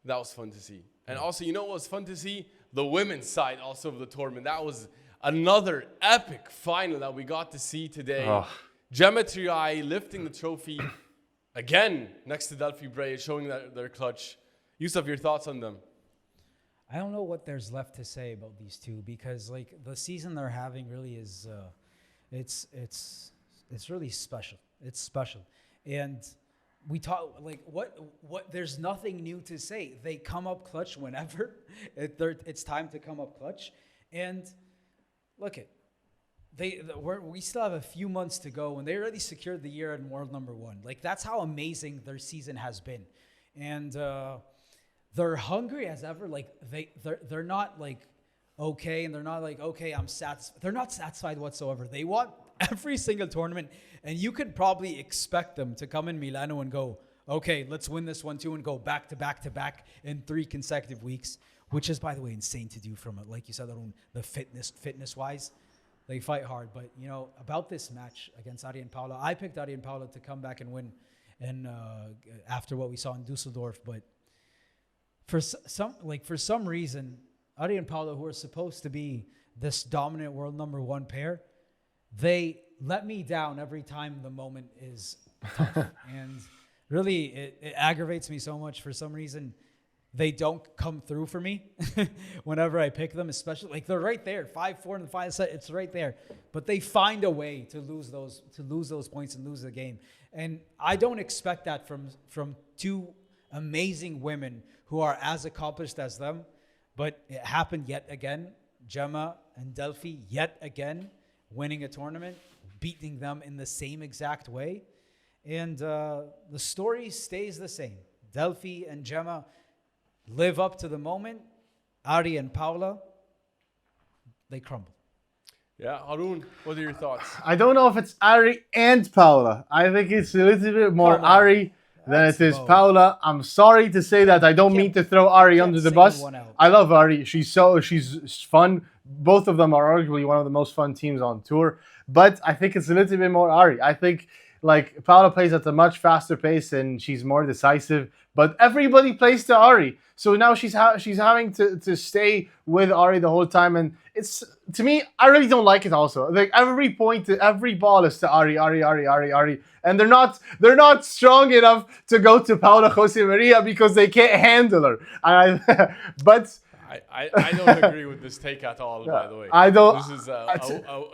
That was fun to see. And also, what was fun to see? The women's side also of the tournament. That was another epic final that we got to see today. Oh. Gemma Triay lifting the trophy again next to Delphi Brea, showing that their clutch. Yousef, your thoughts on them? I don't know what there's left to say about these two, because the season they're having really is it's really special. It's special. And we talk what there's nothing new to say. They come up clutch whenever it's time to come up clutch. And look we still have a few months to go, and they already secured the year in world number 1. That's how amazing their season has been. And they're hungry as ever. They're not okay, and they're not okay, I'm satisfied. They're not satisfied whatsoever. They want every single tournament, and you could probably expect them to come in Milano and go, okay, let's win this one too, and go back to back to back in 3 consecutive weeks, which is, by the way, insane to do from it. Like you said, the fitness wise, they fight hard. But about this match against Ari and Paula, I picked Ari and Paula to come back and win, and after what we saw in Dusseldorf, but for some reason, Ari and Paula, who are supposed to be this dominant world number 1 pair, they let me down every time the moment is tough. And really, it aggravates me so much. For some reason, they don't come through for me whenever I pick them, especially they're right there, 5-4 in the final set. It's right there, but they find a way to lose those points and lose the game. And I don't expect that from two amazing women who are as accomplished as them. But it happened yet again. Gemma and Delphi yet again winning a tournament, beating them in the same exact way. And the story stays the same. Delphi and Gemma live up to the moment. Ari and Paula, they crumble. Yeah, Haroon, what are your thoughts? I don't know if it's Ari and Paula. I think it's a little bit more Paula. Ari than it is Paula. I'm sorry to say that. I don't mean to throw Ari under the bus. I love Ari. She's fun. Both of them are arguably one of the most fun teams on tour. But I think it's a little bit more Ari. I think Paula plays at a much faster pace and she's more decisive. But everybody plays to Ari. So now she's having to stay with Ari the whole time. And it's, to me, I really don't like it also. Every point, every ball is to Ari. And they're not strong enough to go to Paula Jose Maria because they can't handle her. But I don't agree with this take at all, by the way. I don't. This is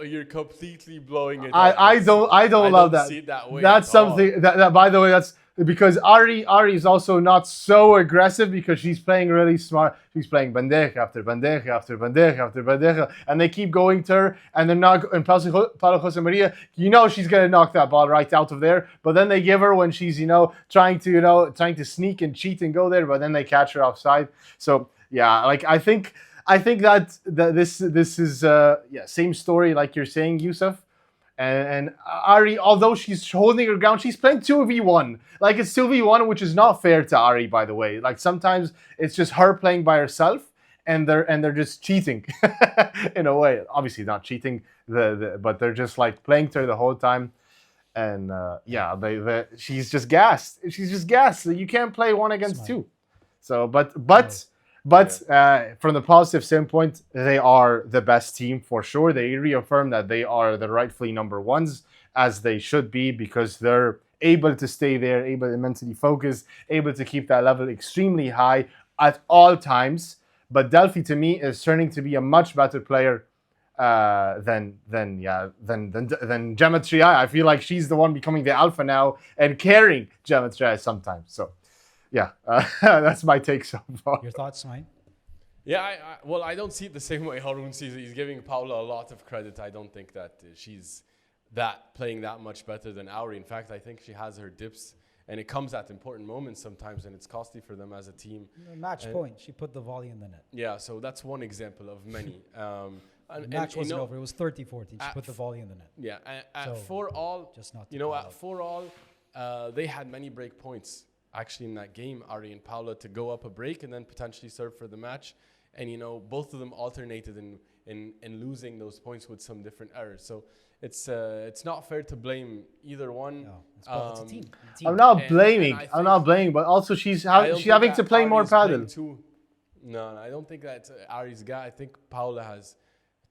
you're completely blowing it. I don't love that. See it that way That's something that by the way, that's because Ari is also not so aggressive because she's playing really smart. She's playing bandeja after bandeja after bandeja after bandeja, and they keep going to her, and they're not. And Paula Jose Maria, she's gonna knock that ball right out of there. But then they give her when she's trying to sneak and cheat and go there, but then they catch her offside. So yeah, I think that this is same story like you're saying, Yousef. And Ari, although she's holding her ground, she's playing 2v1. It's 2v1, which is not fair to Ari, by the way. Sometimes it's just her playing by herself, and they're just cheating in a way. Obviously not cheating, but they're just playing to her the whole time. And she's just gassed. She's just gassed. You can't play 1 against 2. So, but But from the positive standpoint, they are the best team for sure. They reaffirm that they are the rightfully number ones, as they should be, because they're able to stay there, able to mentally focus, able to keep that level extremely high at all times. But Delphi, to me, is turning to be a much better player than Gemma Triay. I feel like she's the one becoming the alpha now and carrying Gemma Triay sometimes. So, yeah, that's my take so far. Your thoughts, Mike? Yeah, well, I don't see it the same way Haroon sees it. He's giving Paula a lot of credit. I don't think that she's playing that much better than Auri. In fact, I think she has her dips, and it comes at important moments sometimes, and it's costly for them as a team. Match point. She put the volley in the net. Yeah, so that's one example of many. The match wasn't over. It was 30-14. She put the volley in the net. Yeah, at 4-all, just not at 4-all, they had many break points actually in that game, Ari and Paula, to go up a break and then potentially serve for the match. And, both of them alternated in losing those points with some different errors. So it's not fair to blame either one. No, it's a team. I'm not blaming, but also she's having to play more paddle. No, I don't think that's Ari's guy. I think Paula has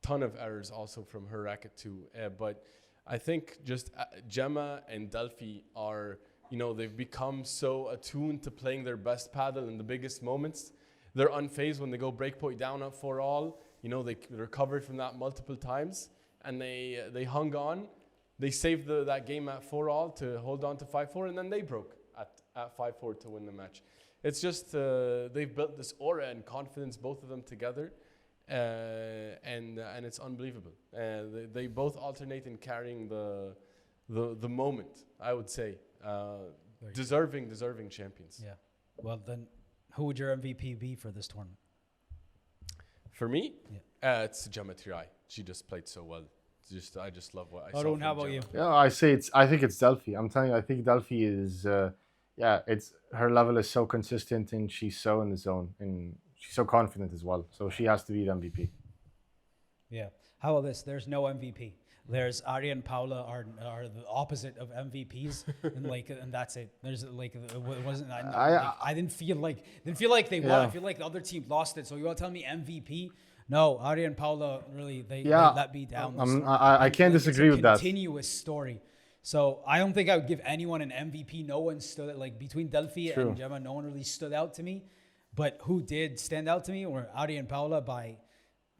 a ton of errors also from her racket too. But I think just Gemma and Delphi are, they've become so attuned to playing their best paddle in the biggest moments. They're unfazed when they go breakpoint down up 4-all. They recovered from that multiple times, and they hung on. They saved that game at 4-all to hold on to 5-4, and then they broke at 5-4 to win the match. It's just they've built this aura and confidence, both of them together, and it's unbelievable. They both alternate in carrying the moment, I would say. Deserving champions. Yeah. Well, then, who would your MVP be for this tournament? For me, yeah. It's Gemma Triay. She just played so well. I just love what I saw. Haroon, how about you? Yeah, I think it's Delphi. I'm telling you, I think Delphi is. It's her level is so consistent, and she's so in the zone, and she's so confident as well. So she has to be the MVP. Yeah. How about this? There's no MVP. There's Ari and Paula are the opposite of MVPs, and that's it. There's it wasn't. I didn't feel like they won. I feel like the other team lost it. So you want to tell me MVP? No, Ari and Paula really they let me down. I can't disagree with that. It's a continuous story. So I don't think I would give anyone an MVP. No one stood between Delphi and Gemma. No one really stood out to me, but who did stand out to me were Ari and Paula by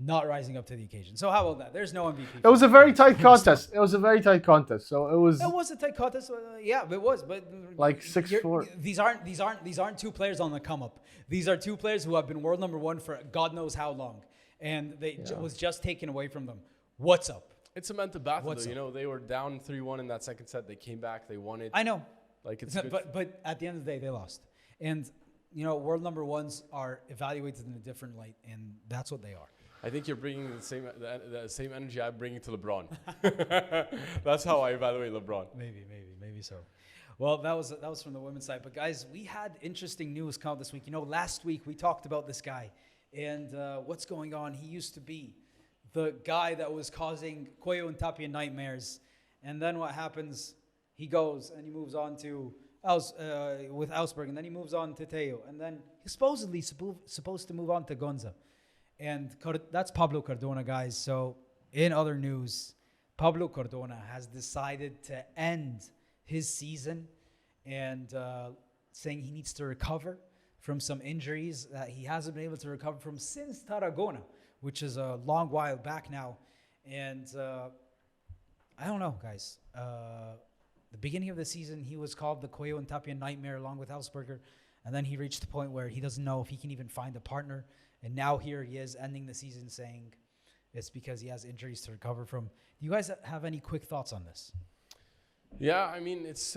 not rising up to the occasion. So how about that? There's no MVP. It was a very tight contest. So it was. It was a tight contest. Yeah, it was. But 6-4. These aren't two players on the come up. These are two players who have been world number one for God knows how long, and was just taken away from them. What's up? It's a mental battle. They were down 3-1 in that second set. They came back. They won it. I know. But at the end of the day, they lost. And world number ones are evaluated in a different light, and that's what they are. I think you're bringing the same energy I'm bringing to Lebrón. That's how I evaluate Lebrón. Maybe so. Well, that was from the women's side. But guys, we had interesting news come out this week. Last week we talked about this guy and what's going on. He used to be the guy that was causing Coello Tapia nightmares. And then what happens? He goes and he moves on to with Augsburg, and then he moves on to Teo, and then he's supposedly supposed to move on to Gonza. And that's Pablo Cardona, guys. So in other news, Pablo Cardona has decided to end his season and saying he needs to recover from some injuries that he hasn't been able to recover from since Tarragona, which is a long while back now. And I don't know, guys. The beginning of the season, he was called the Coello Tapia nightmare along with Augsburger. And then he reached the point where he doesn't know if he can even find a partner. And now here he is ending the season saying it's because he has injuries to recover from. Do you guys have any quick thoughts on this? Yeah, I mean, it's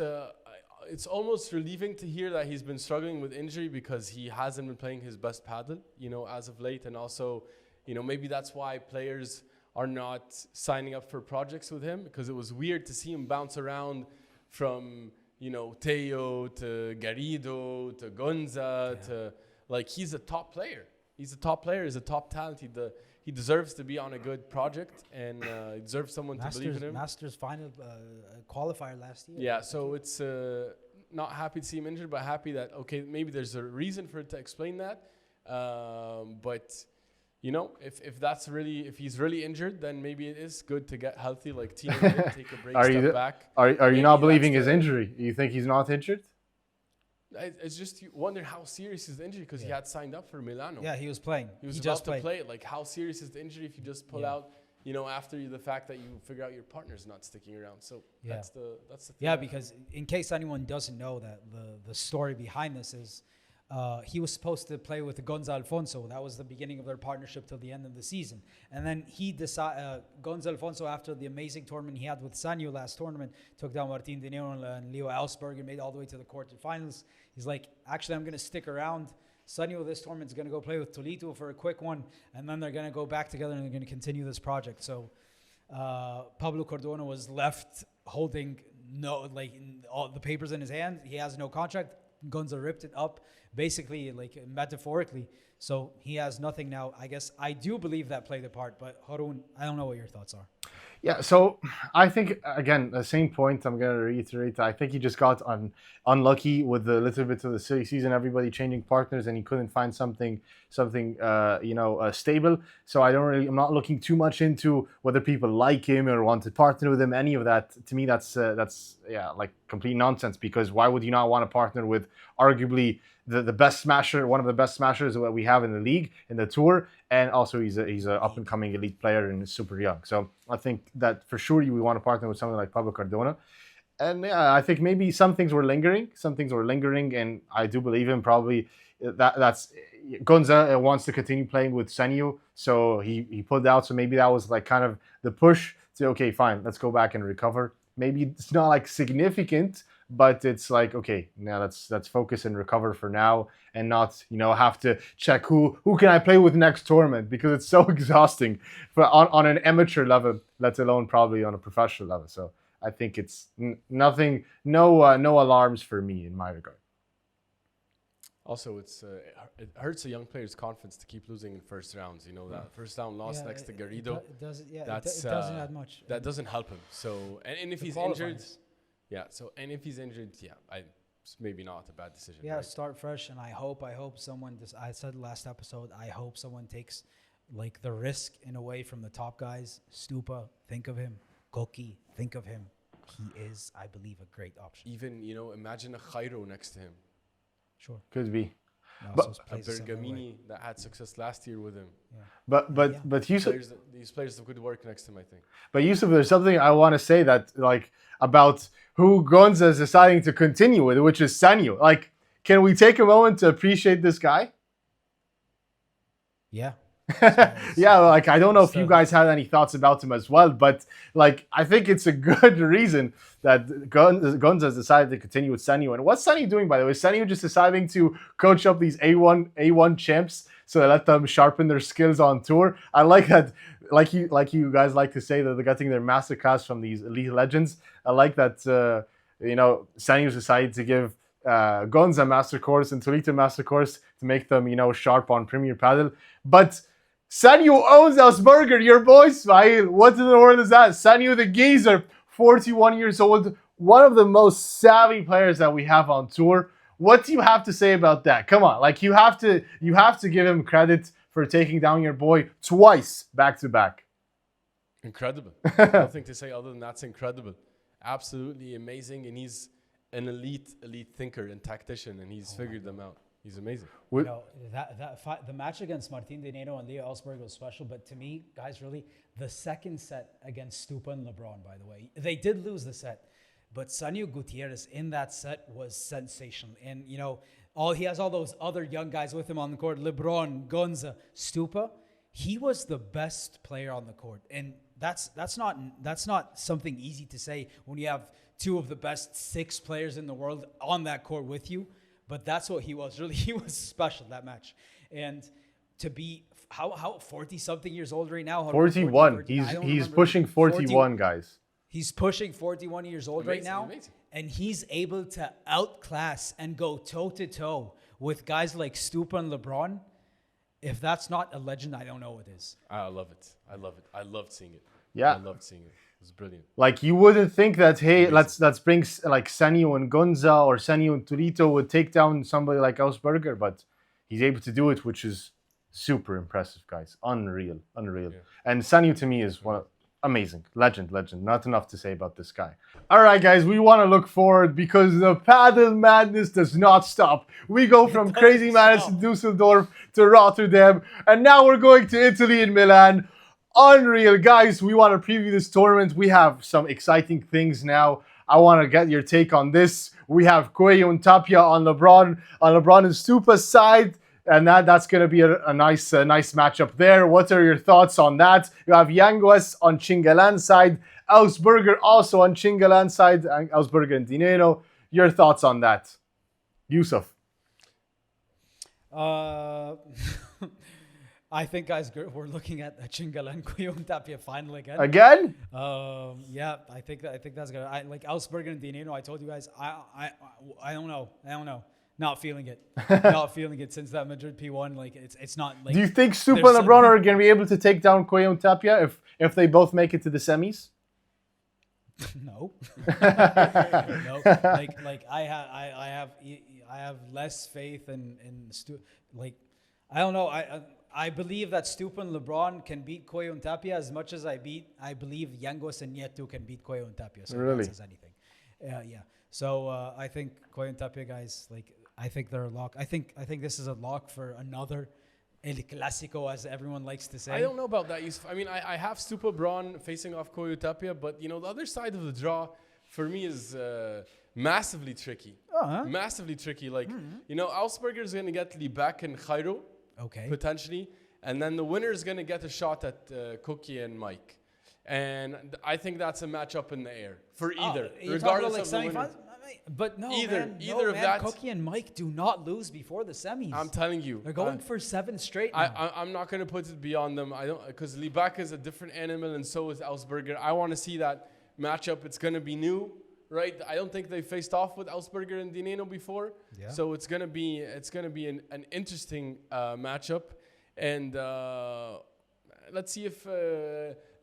almost relieving to hear that he's been struggling with injury because he hasn't been playing his best paddle, as of late. And also, maybe that's why players are not signing up for projects with him, because it was weird to see him bounce around from, Teo to Garrido to Gonza to, he's a top player. He's a top player. He's a top talent. He deserves to be on a good project, and he deserves someone to believe in him. Masters final qualifier last year. Yeah, so it's not happy to see him injured, but happy that, maybe there's a reason for it to explain that. But you know, if he's really injured, then maybe it is good to get healthy, like Tino did, take a break, step back. Are you Maybe not believing that's his injury? You think he's not injured? It's just you wonder how serious is the injury because he had signed up for Milano. Yeah, he was playing. He was just about to played. play. Like, how serious is the injury if you just pull out? You know, after the fact that you figure out your partner's not sticking around. So that's the thing. Yeah, because in case anyone doesn't know that the story behind this is he was supposed to play with Gonza Alfonso. That was the beginning of their partnership till the end of the season. And then he decided, Gonza Alfonso, after the amazing tournament he had with Sanyo last tournament, took down Martin De Niro and Leo Alsberg and made it all the way to the quarterfinals. He's like, actually, I'm going to stick around. Sanyo, this tournament's going to go play with Tolito for a quick one, and then they're going to go back together and they're going to continue this project. So Pablo Cardona was left holding all the papers in his hand. He has no contract. Gonza ripped it up, basically, like metaphorically. So he has nothing now. I guess I do believe that played a part, but Haroon, I don't know what your thoughts are. Yeah, so I think, again, the same point I'm going to reiterate. I think he just got unlucky with the little bit of the silly season, everybody changing partners, and he couldn't find something stable. So I'm not looking too much into whether people like him or want to partner with him, any of that. To me, that's like complete nonsense, because why would you not want to partner with arguably the best smasher, one of the best smashers that we have in the league, in the tour, and also he's an up-and-coming elite player and is super young. So I think that for sure we want to partner with someone like Pablo Cardona. And yeah, I think maybe some things were lingering, and I do believe him. Probably that's Gonza wants to continue playing with Sanyo, so he pulled out. So maybe that was like kind of the push to, okay, fine, let's go back and recover. Maybe it's not like significant, but it's like, okay, now let's focus and recover for now, and not have to check who can I play with next tournament, because it's so exhausting on an amateur level, let alone probably on a professional level. So I think it's nothing, no alarms for me in my regard. Also, it hurts a young player's confidence to keep losing in first rounds. You know, that first round loss next to Garrido. It doesn't add much. That doesn't help him. So, and if he's injured, and if he's injured, it's maybe not a bad decision. Yeah, right? Start fresh, and I hope someone. I said last episode, I hope someone takes like the risk in a way from the top guys. Stupa, think of him. Koki, think of him. He is, I believe, a great option. Even imagine a Jairo next to him. Sure. Could be. But a Bergamini that had success last year with him. Yeah. But Yousef, these players have good work next to him, I think. But Yousef, there's something I want to say that about who Gonza is deciding to continue with, which is Sanyo. Like, can we take a moment to appreciate this guy? Yeah. Yeah, like I don't know if you guys had any thoughts about him as well, but like I think it's a good reason that Gonza has decided to continue with Sanyo. And what's Sanyo doing, by the way? Is Sanyo just deciding to coach up these A1 champs so they let them sharpen their skills on tour? I like that. Like you guys like to say that they're getting their masterclass from these elite legends. I like that. Sanyo's decided to give Gonza master course and Tolito master course to make them sharp on Premier Padel, but Sanyo owns Asperger, your boy Ismaeel. What in the world is that? Sanyo the geezer, 41 years old, one of the most savvy players that we have on tour. What do you have to say about that? Come on, like you have to give him credit for taking down your boy twice back to back. Incredible. Nothing to say other than that's incredible. Absolutely amazing, and he's an elite thinker and tactician, and he's figured them out. He's amazing. The match against Martin De Niro and Leo Alsberg was special, but to me, guys, really, the second set against Stupa and Lebron, by the way, they did lose the set, but Sanyo Gutierrez in that set was sensational. And, he has all those other young guys with him on the court, Lebrón, Gonza, Stupa. He was the best player on the court. And that's not something easy to say when you have two of the best 6 players in the world on that court with you. But that's what he was. Really, he was special that match. And to be how 40-something years old right now? 41. He's pushing 41, guys. He's pushing 41 years old right now. Amazing. And he's able to outclass and go toe-to-toe with guys like Stupa and Lebrón. If that's not a legend, I don't know what is. I love it. I loved seeing it. Yeah. I loved seeing it. It was brilliant. Like you wouldn't think that, hey, let's bring like Sanyo and Gonza or Sanyo and Tolito would take down somebody like Ausberger, but he's able to do it, which is super impressive, guys. Unreal. Yeah. And Sanyo to me is amazing. Legend. Not enough to say about this guy. All right, guys, we want to look forward because the paddle madness does not stop. We go from crazy madness in Dusseldorf to Rotterdam, and now we're going to Italy and Milan. Unreal, guys. We want to preview this tournament. We have some exciting things now. I want to get your take on this. We have Coello Tapia on Lebrón and Stupa's side. And that's going to be a nice matchup there. What are your thoughts on that? You have Yanguas on Chingalan's side, Ausberger also on Chingalan's side, and Ausberger and Dinero. Your thoughts on that, Yousef? I think, guys, we're looking at a Chingalan Coello Tapia final again. Again? Yeah, I think that's good. I like Ausberger and Dinero. I told you guys, I don't know. Not feeling it. Not feeling it since that Madrid P1. Like it's not like. Do you think Stupa Lebron are going to be able to take down Coello Tapia if they both make it to the semis? No. No. Like I have less faith in like I don't know. I believe that Stupa and Lebrón can beat Coello Tapia as much as I believe Yanguas and Nieto can beat Coello Tapia. So really? If that says anything. Yeah. So I think Coello Tapia, guys, like I think they're a lock. I think this is a lock for another El Clásico, as everyone likes to say. I don't know about that, Yousef. I mean, I have Stupa Lebron facing off Coello Tapia, but the other side of the draw for me is massively tricky. Massively tricky. Like, Ausberger is going to get Libak and Jairo, potentially, and then the winner is going to get a shot at Cookie and Mike. And I think that's a matchup in the air for either, regardless of the winner. But no, either of man, that. Cookie and Mike do not lose before the semis. I'm telling you, they're going for 7 straight. Now. I'm not going to put it beyond them. I don't, because Libak is a different animal, and so is Ausberger. I want to see that matchup. It's going to be new, right? I don't think they faced off with Ausberger and Dinero before, so it's going to be an interesting matchup, and let's see if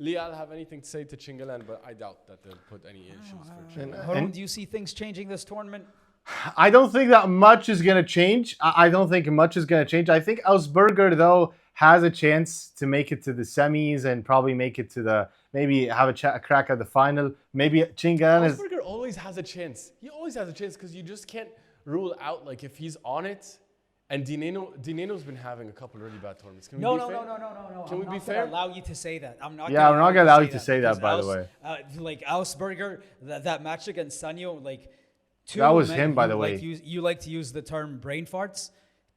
Leal have anything to say to Chingalan, but I doubt that they'll put any issues for Chingalan. Haroon, do you see things changing this tournament? I don't think that much is going to change. I don't think much is going to change. I think Ausberger, though, has a chance to make it to the semis and probably make it to maybe have a crack at the final. Maybe Chingalan Ausberger always has a chance. He always has a chance because you just can't rule out, like, if he's on it. And Dinero's been having a couple really bad tournaments. Can we be fair? No. Can we be fair? I'm not going to allow you to say that. I'm not. Yeah, we're not going to allow you to say that, by the way. Like Ausberger, that match against Sanyo, like that was him, by the way. You like to use the term brain farts.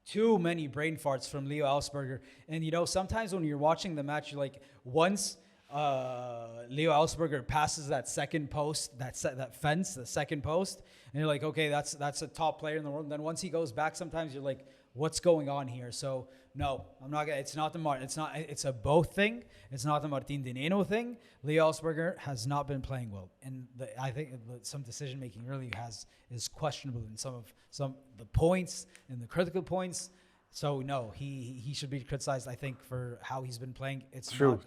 Too many brain farts from Leo Ausberger. And sometimes when you're watching the match, you're like, once Leo Ausberger passes that second post, that fence, the second post, and you're like, okay, that's a top player in the world. And then once he goes back, sometimes you're like, what's going on here? So no, I'm not gonna. It's not the Martin. It's not. It's a both thing. It's not the Martin Dinero thing. Leo Ausberger has not been playing well, and I think some decision making really is questionable in some of the points and the critical points. So no, he should be criticized. I think for how he's been playing. It's true.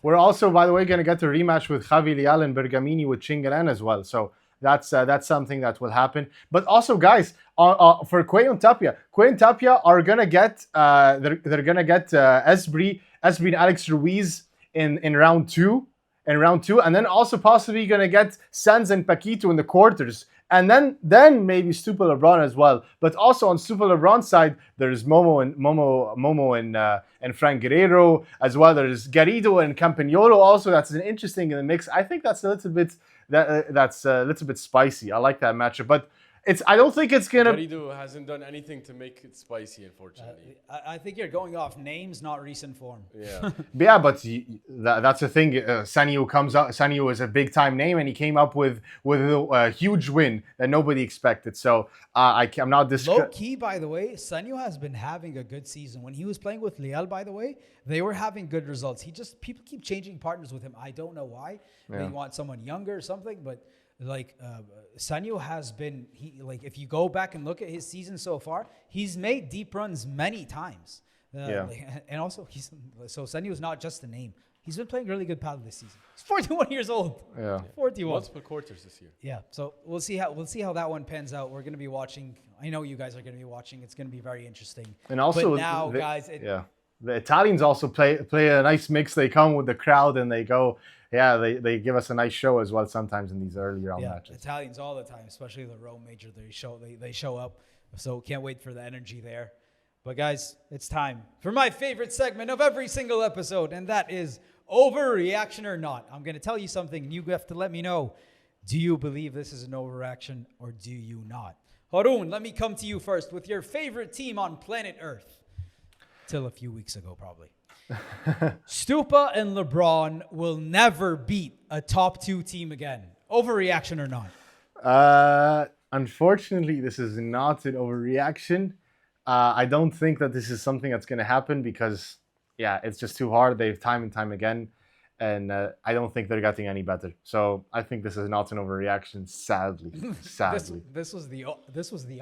We're also, by the way, going to get a rematch with Javi Leal and Bergamini with Chingalan as well. So that's something that will happen. But also, guys, for Coello Tapia are gonna get they're gonna get Esbree and Alex Ruiz in round two, and then also possibly gonna get Sanz and Paquito in the quarters. And then maybe Stupa Lebron as well. But also on Stupa Lebron's side, there's Momo and Frank Guerrero as well. There's Garrido and Campagnolo also. That's an interesting in the mix. I think that's a little bit spicy. I like that matchup. But I don't think it's gonna. Garrido hasn't done anything to make it spicy, unfortunately. I think you're going off names, not recent form. Yeah. Yeah, but that's the thing. Sanyo comes out. Sanyo is a big time name, and he came up with a huge win that nobody expected. So I'm not low key. By the way, Sanyo has been having a good season. When he was playing with Leal, by the way, they were having good results. People keep changing partners with him. I don't know why. Yeah. They want someone younger or something, but. Like Sanyo has been, if you go back and look at his season so far, he's made deep runs many times. And also, Sanyo is not just a name. He's been playing really good paddle this season. He's 41 years old. Yeah. 41. Multiple quarters this year. Yeah, so we'll see how that one pans out. We're gonna be watching. I know you guys are gonna be watching. It's gonna be very interesting. And also, but now, guys, the Italians also play a nice mix. They come with the crowd and they go. Yeah, they give us a nice show as well sometimes in these early round matches. Italians all the time, especially the Rome major. They show up. So can't wait for the energy there. But guys, it's time for my favorite segment of every single episode, and that is overreaction or not. I'm going to tell you something, and you have to let me know. Do you believe this is an overreaction or do you not? Haroon, let me come to you first with your favorite team on planet Earth. Till a few weeks ago, probably. Stupa and Lebrón will never beat a top 2 team again. Overreaction or not? Unfortunately, this is not an overreaction. I don't think that this is something that's going to happen because, yeah, it's just too hard. They've time and time again, and I don't think they're getting any better. So I think this is not an overreaction. Sadly. This was the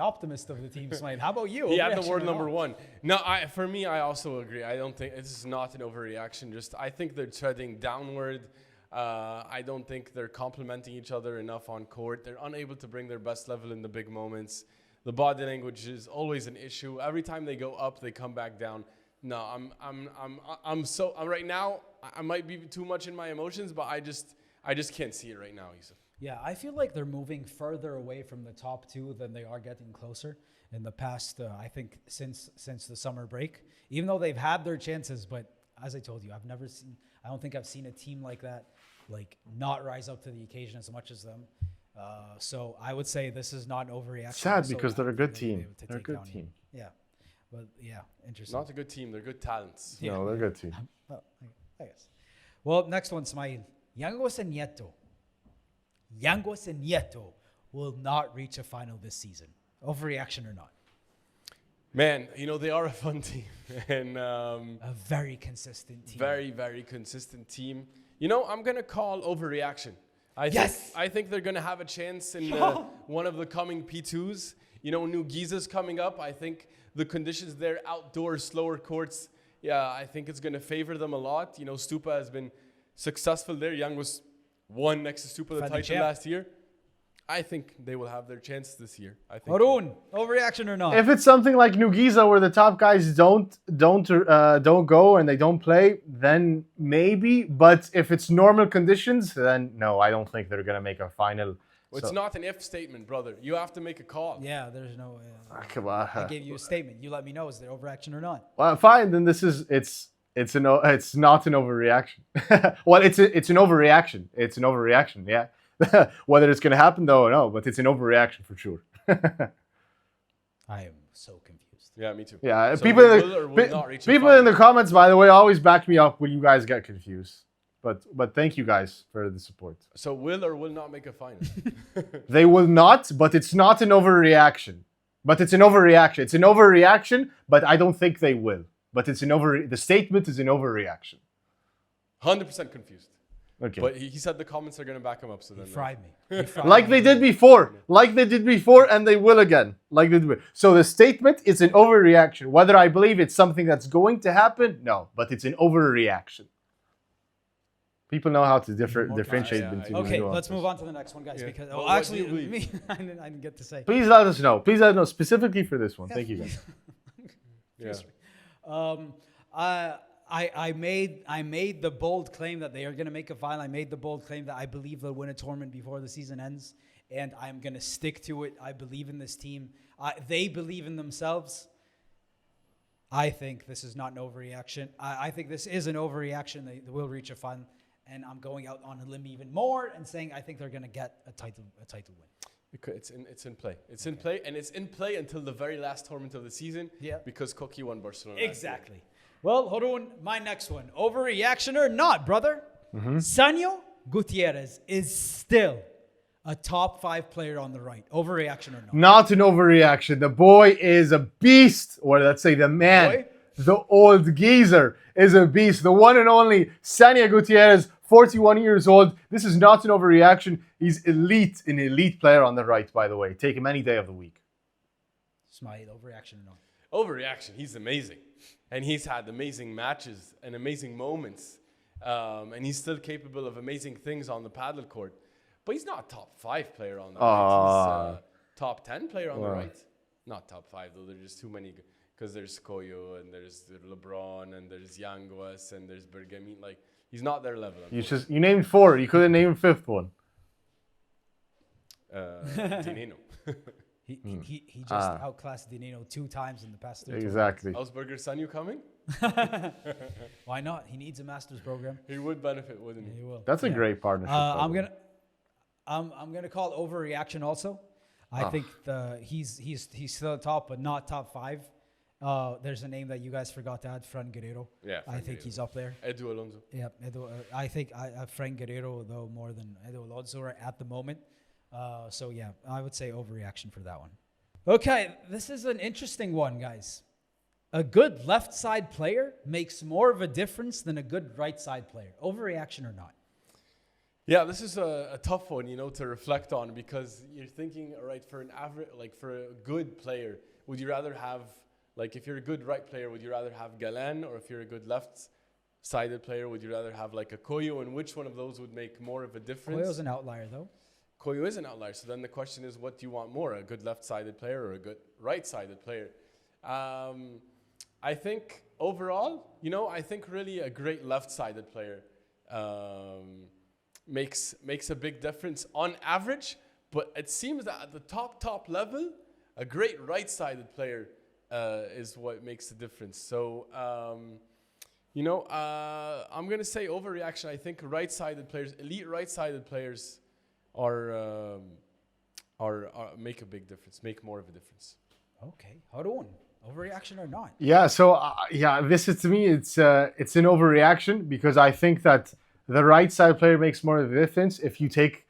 optimist of the team, Ismaeel. How about you? He had the word number 1. No, for me, I also agree. I don't think this is not an overreaction. I think they're treading downward. I don't think they're complementing each other enough on court. They're unable to bring their best level in the big moments. The body language is always an issue. Every time they go up, they come back down. No, I'm right now. I might be too much in my emotions, but I just can't see it right now, Yousef. Yeah, I feel like they're moving further away from the top 2 than they are getting closer in the past. I think since the summer break, even though they've had their chances, but as I told you, I don't think I've seen a team like that, like not rise up to the occasion as much as them. So I would say this is not an overreaction. Sad because they're a good team. They're a good team. Yeah, but yeah, interesting. Not a good team. They're good talents. Yeah. No, they're a good team. Well, I guess. Well, next one, Ismaeel. Yanguas and Nieto. Yanguas and Nieto will not reach a final this season. Overreaction or not? Man, they are a fun team and a very consistent team. Very, very consistent team. I'm gonna call overreaction. I think they're going to have a chance in one of the coming P2s. New Giza's coming up. I think the conditions there, outdoor, slower courts, I think it's going to favor them a lot. Stupa has been successful there. Yanguas won next to Stupa the title last year. I think they will have their chance this year. I think. Haroon, overreaction or not? If it's something like New Giza where the top guys don't go and they don't play, then maybe. But if it's normal conditions, then no, I don't think they're gonna make a final. Well, it's not an if statement, brother. You have to make a call. Yeah, there's no. Come on. I gave you a statement. You let me know is there overreaction or not. Well, fine. Then it's not an overreaction. Well, it's an overreaction. It's an overreaction. Yeah. Whether it's going to happen, though, no, but it's an overreaction for sure. I am so confused. Yeah, me too. Yeah, so people in the comments, by the way, always back me up when you guys get confused. But thank you guys for the support. So will or will not make a final? They will not, but it's not an overreaction. But it's an overreaction. It's an overreaction, but I don't think they will. But the statement is an overreaction. 100% confused. Okay. But he said the comments are going to back him up. So then he fried me. Like they did before. And they will again. So the statement is an overreaction. Whether I believe it's something that's going to happen, no. But it's an overreaction. People know how to differentiate between. Okay, let's move on to the next one, guys. Because I didn't get to say. Please let us know. Please let us know specifically for this one. Thank you, guys. I made the bold claim that they are going to make a final. I made the bold claim that I believe they'll win a tournament before the season ends, and I'm going to stick to it. I believe in this team. They believe in themselves. I think this is not an overreaction. I think this is an overreaction. They will reach a final, and I'm going out on a limb even more and saying I think they're going to get a title win. Because it's in play. It's in play, and it's in play until the very last tournament of the season. Yeah. Because Koki won Barcelona. Exactly. Well, Haroon, my next one. Overreaction or not, brother? Sanyo Gutierrez is still a top 5 player on the right. Overreaction or not? Not an overreaction. The boy is a beast. Or let's say the man. Boy? The old geezer is a beast. The one and only Sanyo Gutierrez, 41 years old. This is not an overreaction. He's elite, an elite player on the right, by the way. Take him any day of the week. Ismaeel, overreaction or not? Overreaction. He's amazing. And he's had amazing matches and amazing moments. And he's still capable of amazing things on the paddle court. But he's not a top 5 player on the right. He's top 10 player on the right. Not top 5 though. There's just too many. Because there's Coello and there's Lebron and there's Yanguas and there's Bergamini. Like he's not their level. You named 4. You couldn't name a 5th one. Dineno. He just outclassed Dineno 2 times in the past 3 Exactly. Ausberger Sanyo coming? Why not? He needs a master's program. He would benefit, wouldn't he? He will. That's a great partnership. I'm gonna call it overreaction also. I think he's still at top, but not top 5. There's a name that you guys forgot to add, Fran Guerrero. Yeah, I think he's up there. Edu Alonso. Yeah, I think Fran Guerrero though more than Edu Alonso at the moment. So yeah, I would say overreaction for that one. Okay, this is an interesting one, guys. A good left side player makes more of a difference than a good right side player. Overreaction or not? Yeah, this is a tough one, to reflect on because you're thinking, all right, for an average, like for a good player, would you rather have, like if you're a good right player, would you rather have Galan, or if you're a good left-sided player, would you rather have like a Coello, and which one of those would make more of a difference? Coello's an outlier though. Coello is an outlier, so then the question is, what do you want more, a good left-sided player or a good right-sided player? I think overall, I think really a great left-sided player makes a big difference on average, but it seems that at the top level, a great right-sided player is what makes the difference. So, I'm going to say overreaction. I think right-sided players, elite right-sided players are make a big difference, make more of a difference. Okay, Haroon, overreaction or not? Yeah, so this is, to me, it's an overreaction because I think that the right side player makes more of a difference. If you take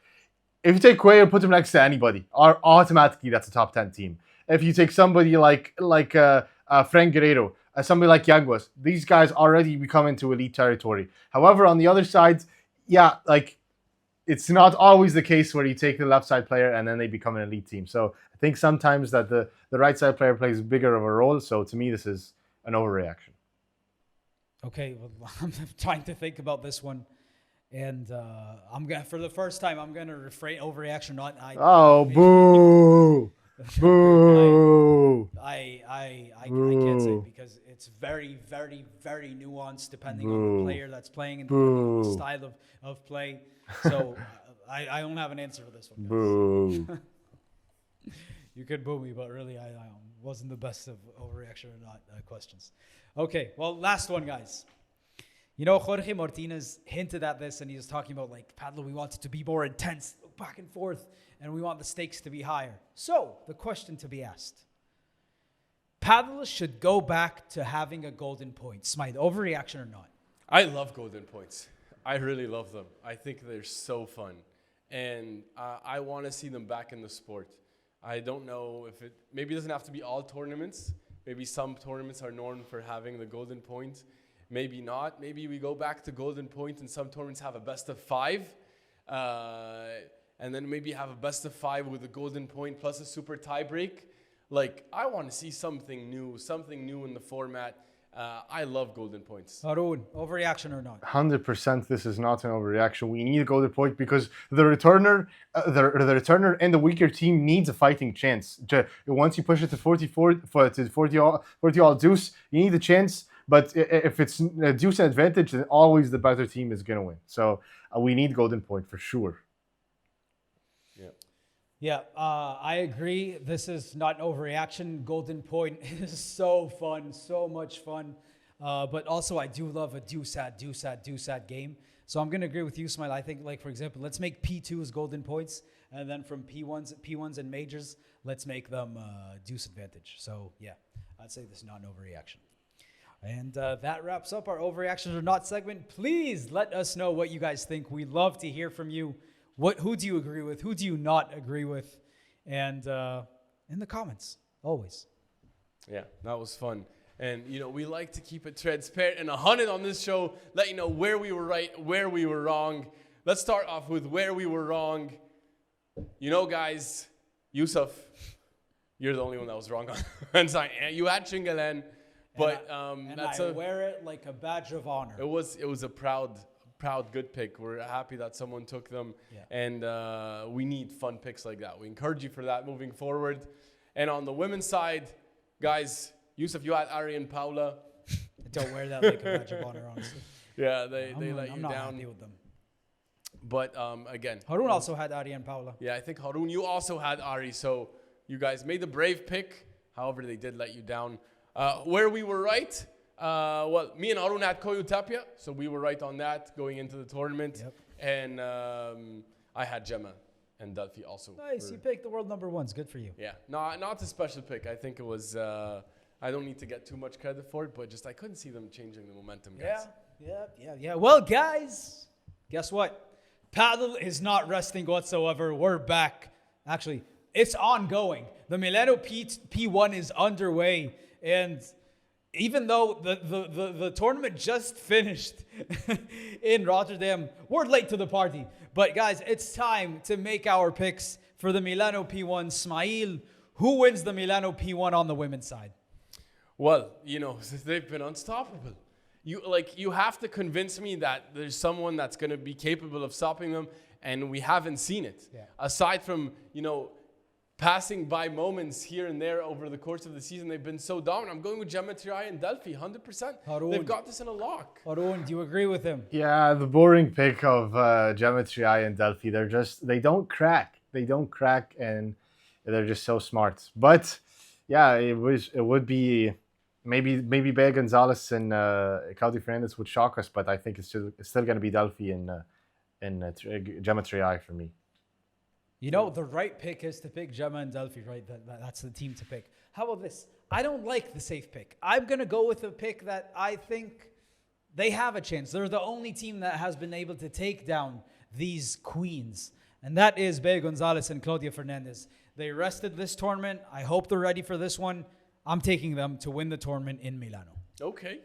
Coello and put him next to anybody, automatically that's a top 10 team. If you take somebody like Fran Guerrero, somebody like Yanguas, these guys already become into elite territory. However, on the other side, it's not always the case where you take the left side player and then they become an elite team. So I think sometimes that the right side player plays bigger of a role. So to me, this is an overreaction. Okay, well, I'm trying to think about this one. And for the first time, I'm gonna refrain overreaction. Boo! Boo! I can't say because it's very, very, very nuanced depending on the player that's playing and the style of play. So I don't have an answer for this one, guys. Boo! You could boo me, but really I wasn't the best of overreaction or not questions. Okay, well, last one, guys. Jorge Martinez hinted at this, and he was talking about, Padel, we want it to be more intense, back and forth, and we want the stakes to be higher. So, the question to be asked. Padel should go back to having a golden point. Smythe, overreaction or not? I love golden points. I really love them. I think they're so fun. And I want to see them back in the sport. I don't know if maybe it doesn't have to be all tournaments. Maybe some tournaments are known for having the golden point. Maybe not. Maybe we go back to golden point and some tournaments have a best of 5. And then maybe have a best of 5 with a golden point plus a super tie break. I want to see something new in the format. I love golden points. Haroon, overreaction or not? 100% this is not an overreaction. We need a golden point because the returner and the weaker team needs a fighting chance. Once you push it to 40 all deuce, you need a chance. But if it's a deuce advantage, then always the better team is going to win. So we need golden point for sure. Yeah, I agree. This is not an overreaction. Golden point is so fun, so much fun. But also, I do love a deuce-at game. So I'm going to agree with you, Ismaeel. I think, for example, let's make P2s golden points. And then from P1s and majors, let's make them deuce advantage. So, yeah, I'd say this is not an overreaction. And that wraps up our overreactions or not segment. Please let us know what you guys think. We love to hear from you. Who do you agree with? Who do you not agree with? And in the comments, always. Yeah, that was fun. And, we like to keep it transparent and 100 on this show. Let you know where we were right, where we were wrong. Let's start off with where we were wrong. Guys, Yousef, you're the only one that was wrong on sign. You had Chingalan, but I wear it like a badge of honor. It was a proud proud, good pick. We're happy that someone took them. Yeah. And we need fun picks like that. We encourage you for that moving forward. And on the women's side, guys, Yousef, you had Ari and Paula. Don't wear that like a badge of honor, honestly. Yeah, they let you I'm not down. happy with them. But again. Haroon also had Ari and Paula. Yeah, I think Haroon, you also had Ari. So you guys made the brave pick. However, they did let you down. Where we were right, well, me and Haroon had Coello Tapia. So we were right on that going into the tournament. Yep. And I had Gemma and Delphi also. Nice, you picked the world number ones. Good for you. Yeah, not a special pick. I think it was, I don't need to get too much credit for it, but just I couldn't see them changing the momentum, guys. Yeah. Well, guys, guess what? Padel is not resting whatsoever. We're back. Actually, it's ongoing. The Milano P1 is underway. And even though the tournament just finished in Rotterdam, we're late to the party. But guys, it's time to make our picks for the Milano P1. Ismaeel, who wins the Milano P1 on the women's side? Well, they've been unstoppable. You have to convince me that there's someone that's going to be capable of stopping them, and we haven't seen it. Yeah. Aside from, passing by moments here and there over the course of the season, they've been so dominant. I'm going with Gemma, Triay, and Delphi, 100%. Haroon. They've got this in a lock. Haroon, do you agree with him? Yeah, the boring pick of Gemma, Triay, and Delphi. They don't crack. They don't crack, and they're just so smart. But yeah, it would be maybe Bea Gonzalez and Claudia Fernandez would shock us, but I think it's still going to be Delphi and Gemma, Triay for me. The right pick is to pick Gemma and Delphi, right? That's the team to pick. How about this? I don't like the safe pick. I'm going to go with a pick that I think they have a chance. They're the only team that has been able to take down these queens. And that is Bea Gonzalez and Claudia Fernandez. They rested this tournament. I hope they're ready for this one. I'm taking them to win the tournament in Milano. Okay.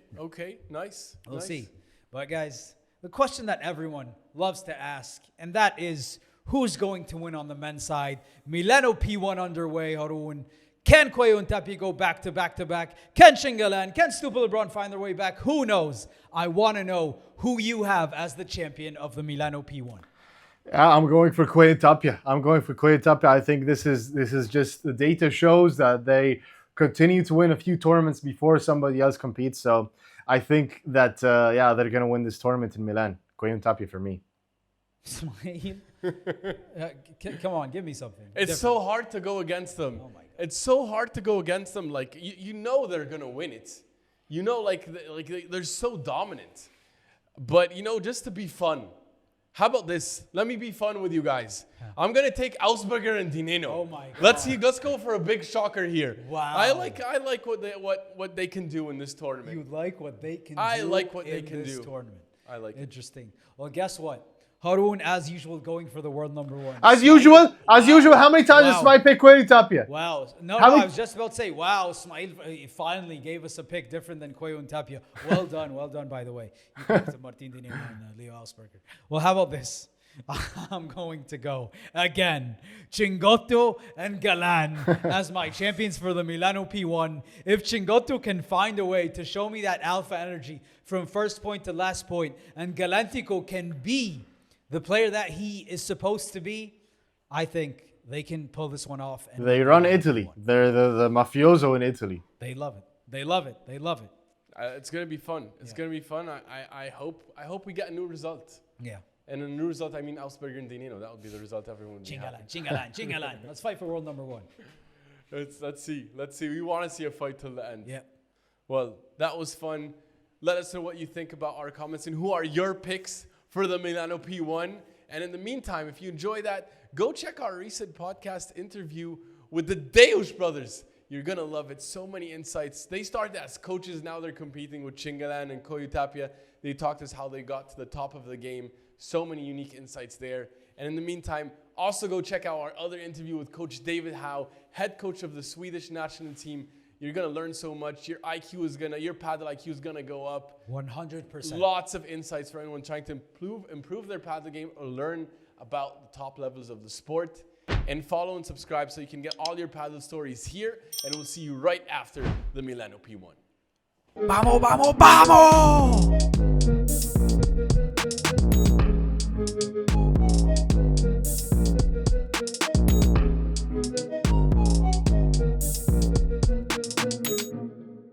Nice. We'll see. But guys, the question that everyone loves to ask, and that is, who's going to win on the men's side? Milano P1 underway, Haroon. Can Coello and Tapia go back to back to back? Can Chingalan, can Stupa Lebron find their way back? Who knows? I want to know who you have as the champion of the Milano P1. I'm going for Coello Tapia. I think this is just the data shows that they continue to win a few tournaments before somebody else competes. So I think that they're going to win this tournament in Milan. Coello Tapia for me. Ismaeel, come on, give me something. It's so hard to go against them. Oh my God. It's so hard to go against them. Like they're gonna win it. They're so dominant. But just to be fun, how about this? Let me be fun with you guys. I'm gonna take Ausberger and Dineno. Oh my God. Let's go for a big shocker here. Wow. I like what they can do in this tournament. You like what they can I do like what they in can this do. tournament. I like it. Interesting. Well, guess what? Haroon, as usual, going for the world number one. As usual. How many times does my pick Coello Tapia? Wow. I was just about to say, wow, Ismaeel finally gave us a pick different than Coello and Tapia. Well done, by the way. You picked Martin Dinero and Leo Ausberger. Well, how about this? I'm going to go again. Chingoto and Galan as my champions for the Milano P1. If Chingoto can find a way to show me that alpha energy from first point to last point, and Galantico can be the player that he is supposed to be, I think they can pull this one off. And they run Italy. They're the mafioso in Italy. They love it. It's gonna be fun. It's gonna be fun. I hope we get a new result. Yeah. And a new result, I mean Ausberger and Dineno. That would be the result everyone would be happy. Chingalan. Let's fight for world number one. Let's see. We want to see a fight till the end. Yeah. Well, that was fun. Let us know what you think about our comments and who are your picks for the Milano P1. And in the meantime, if you enjoy that, go check our recent podcast interview with the Deus brothers. You're going to love it. So many insights. They started as coaches. Now they're competing with Chingalan and Coello Tapia. They talked us how they got to the top of the game. So many unique insights there. And in the meantime, also go check out our other interview with Coach David Howe, head coach of the Swedish national team. You're going to learn so much. Your paddle IQ is going to go up. 100%. Lots of insights for anyone trying to improve their paddle game or learn about the top levels of the sport. And follow and subscribe so you can get all your paddle stories here. And we'll see you right after the Milano P1. Vamos, vamos, vamos!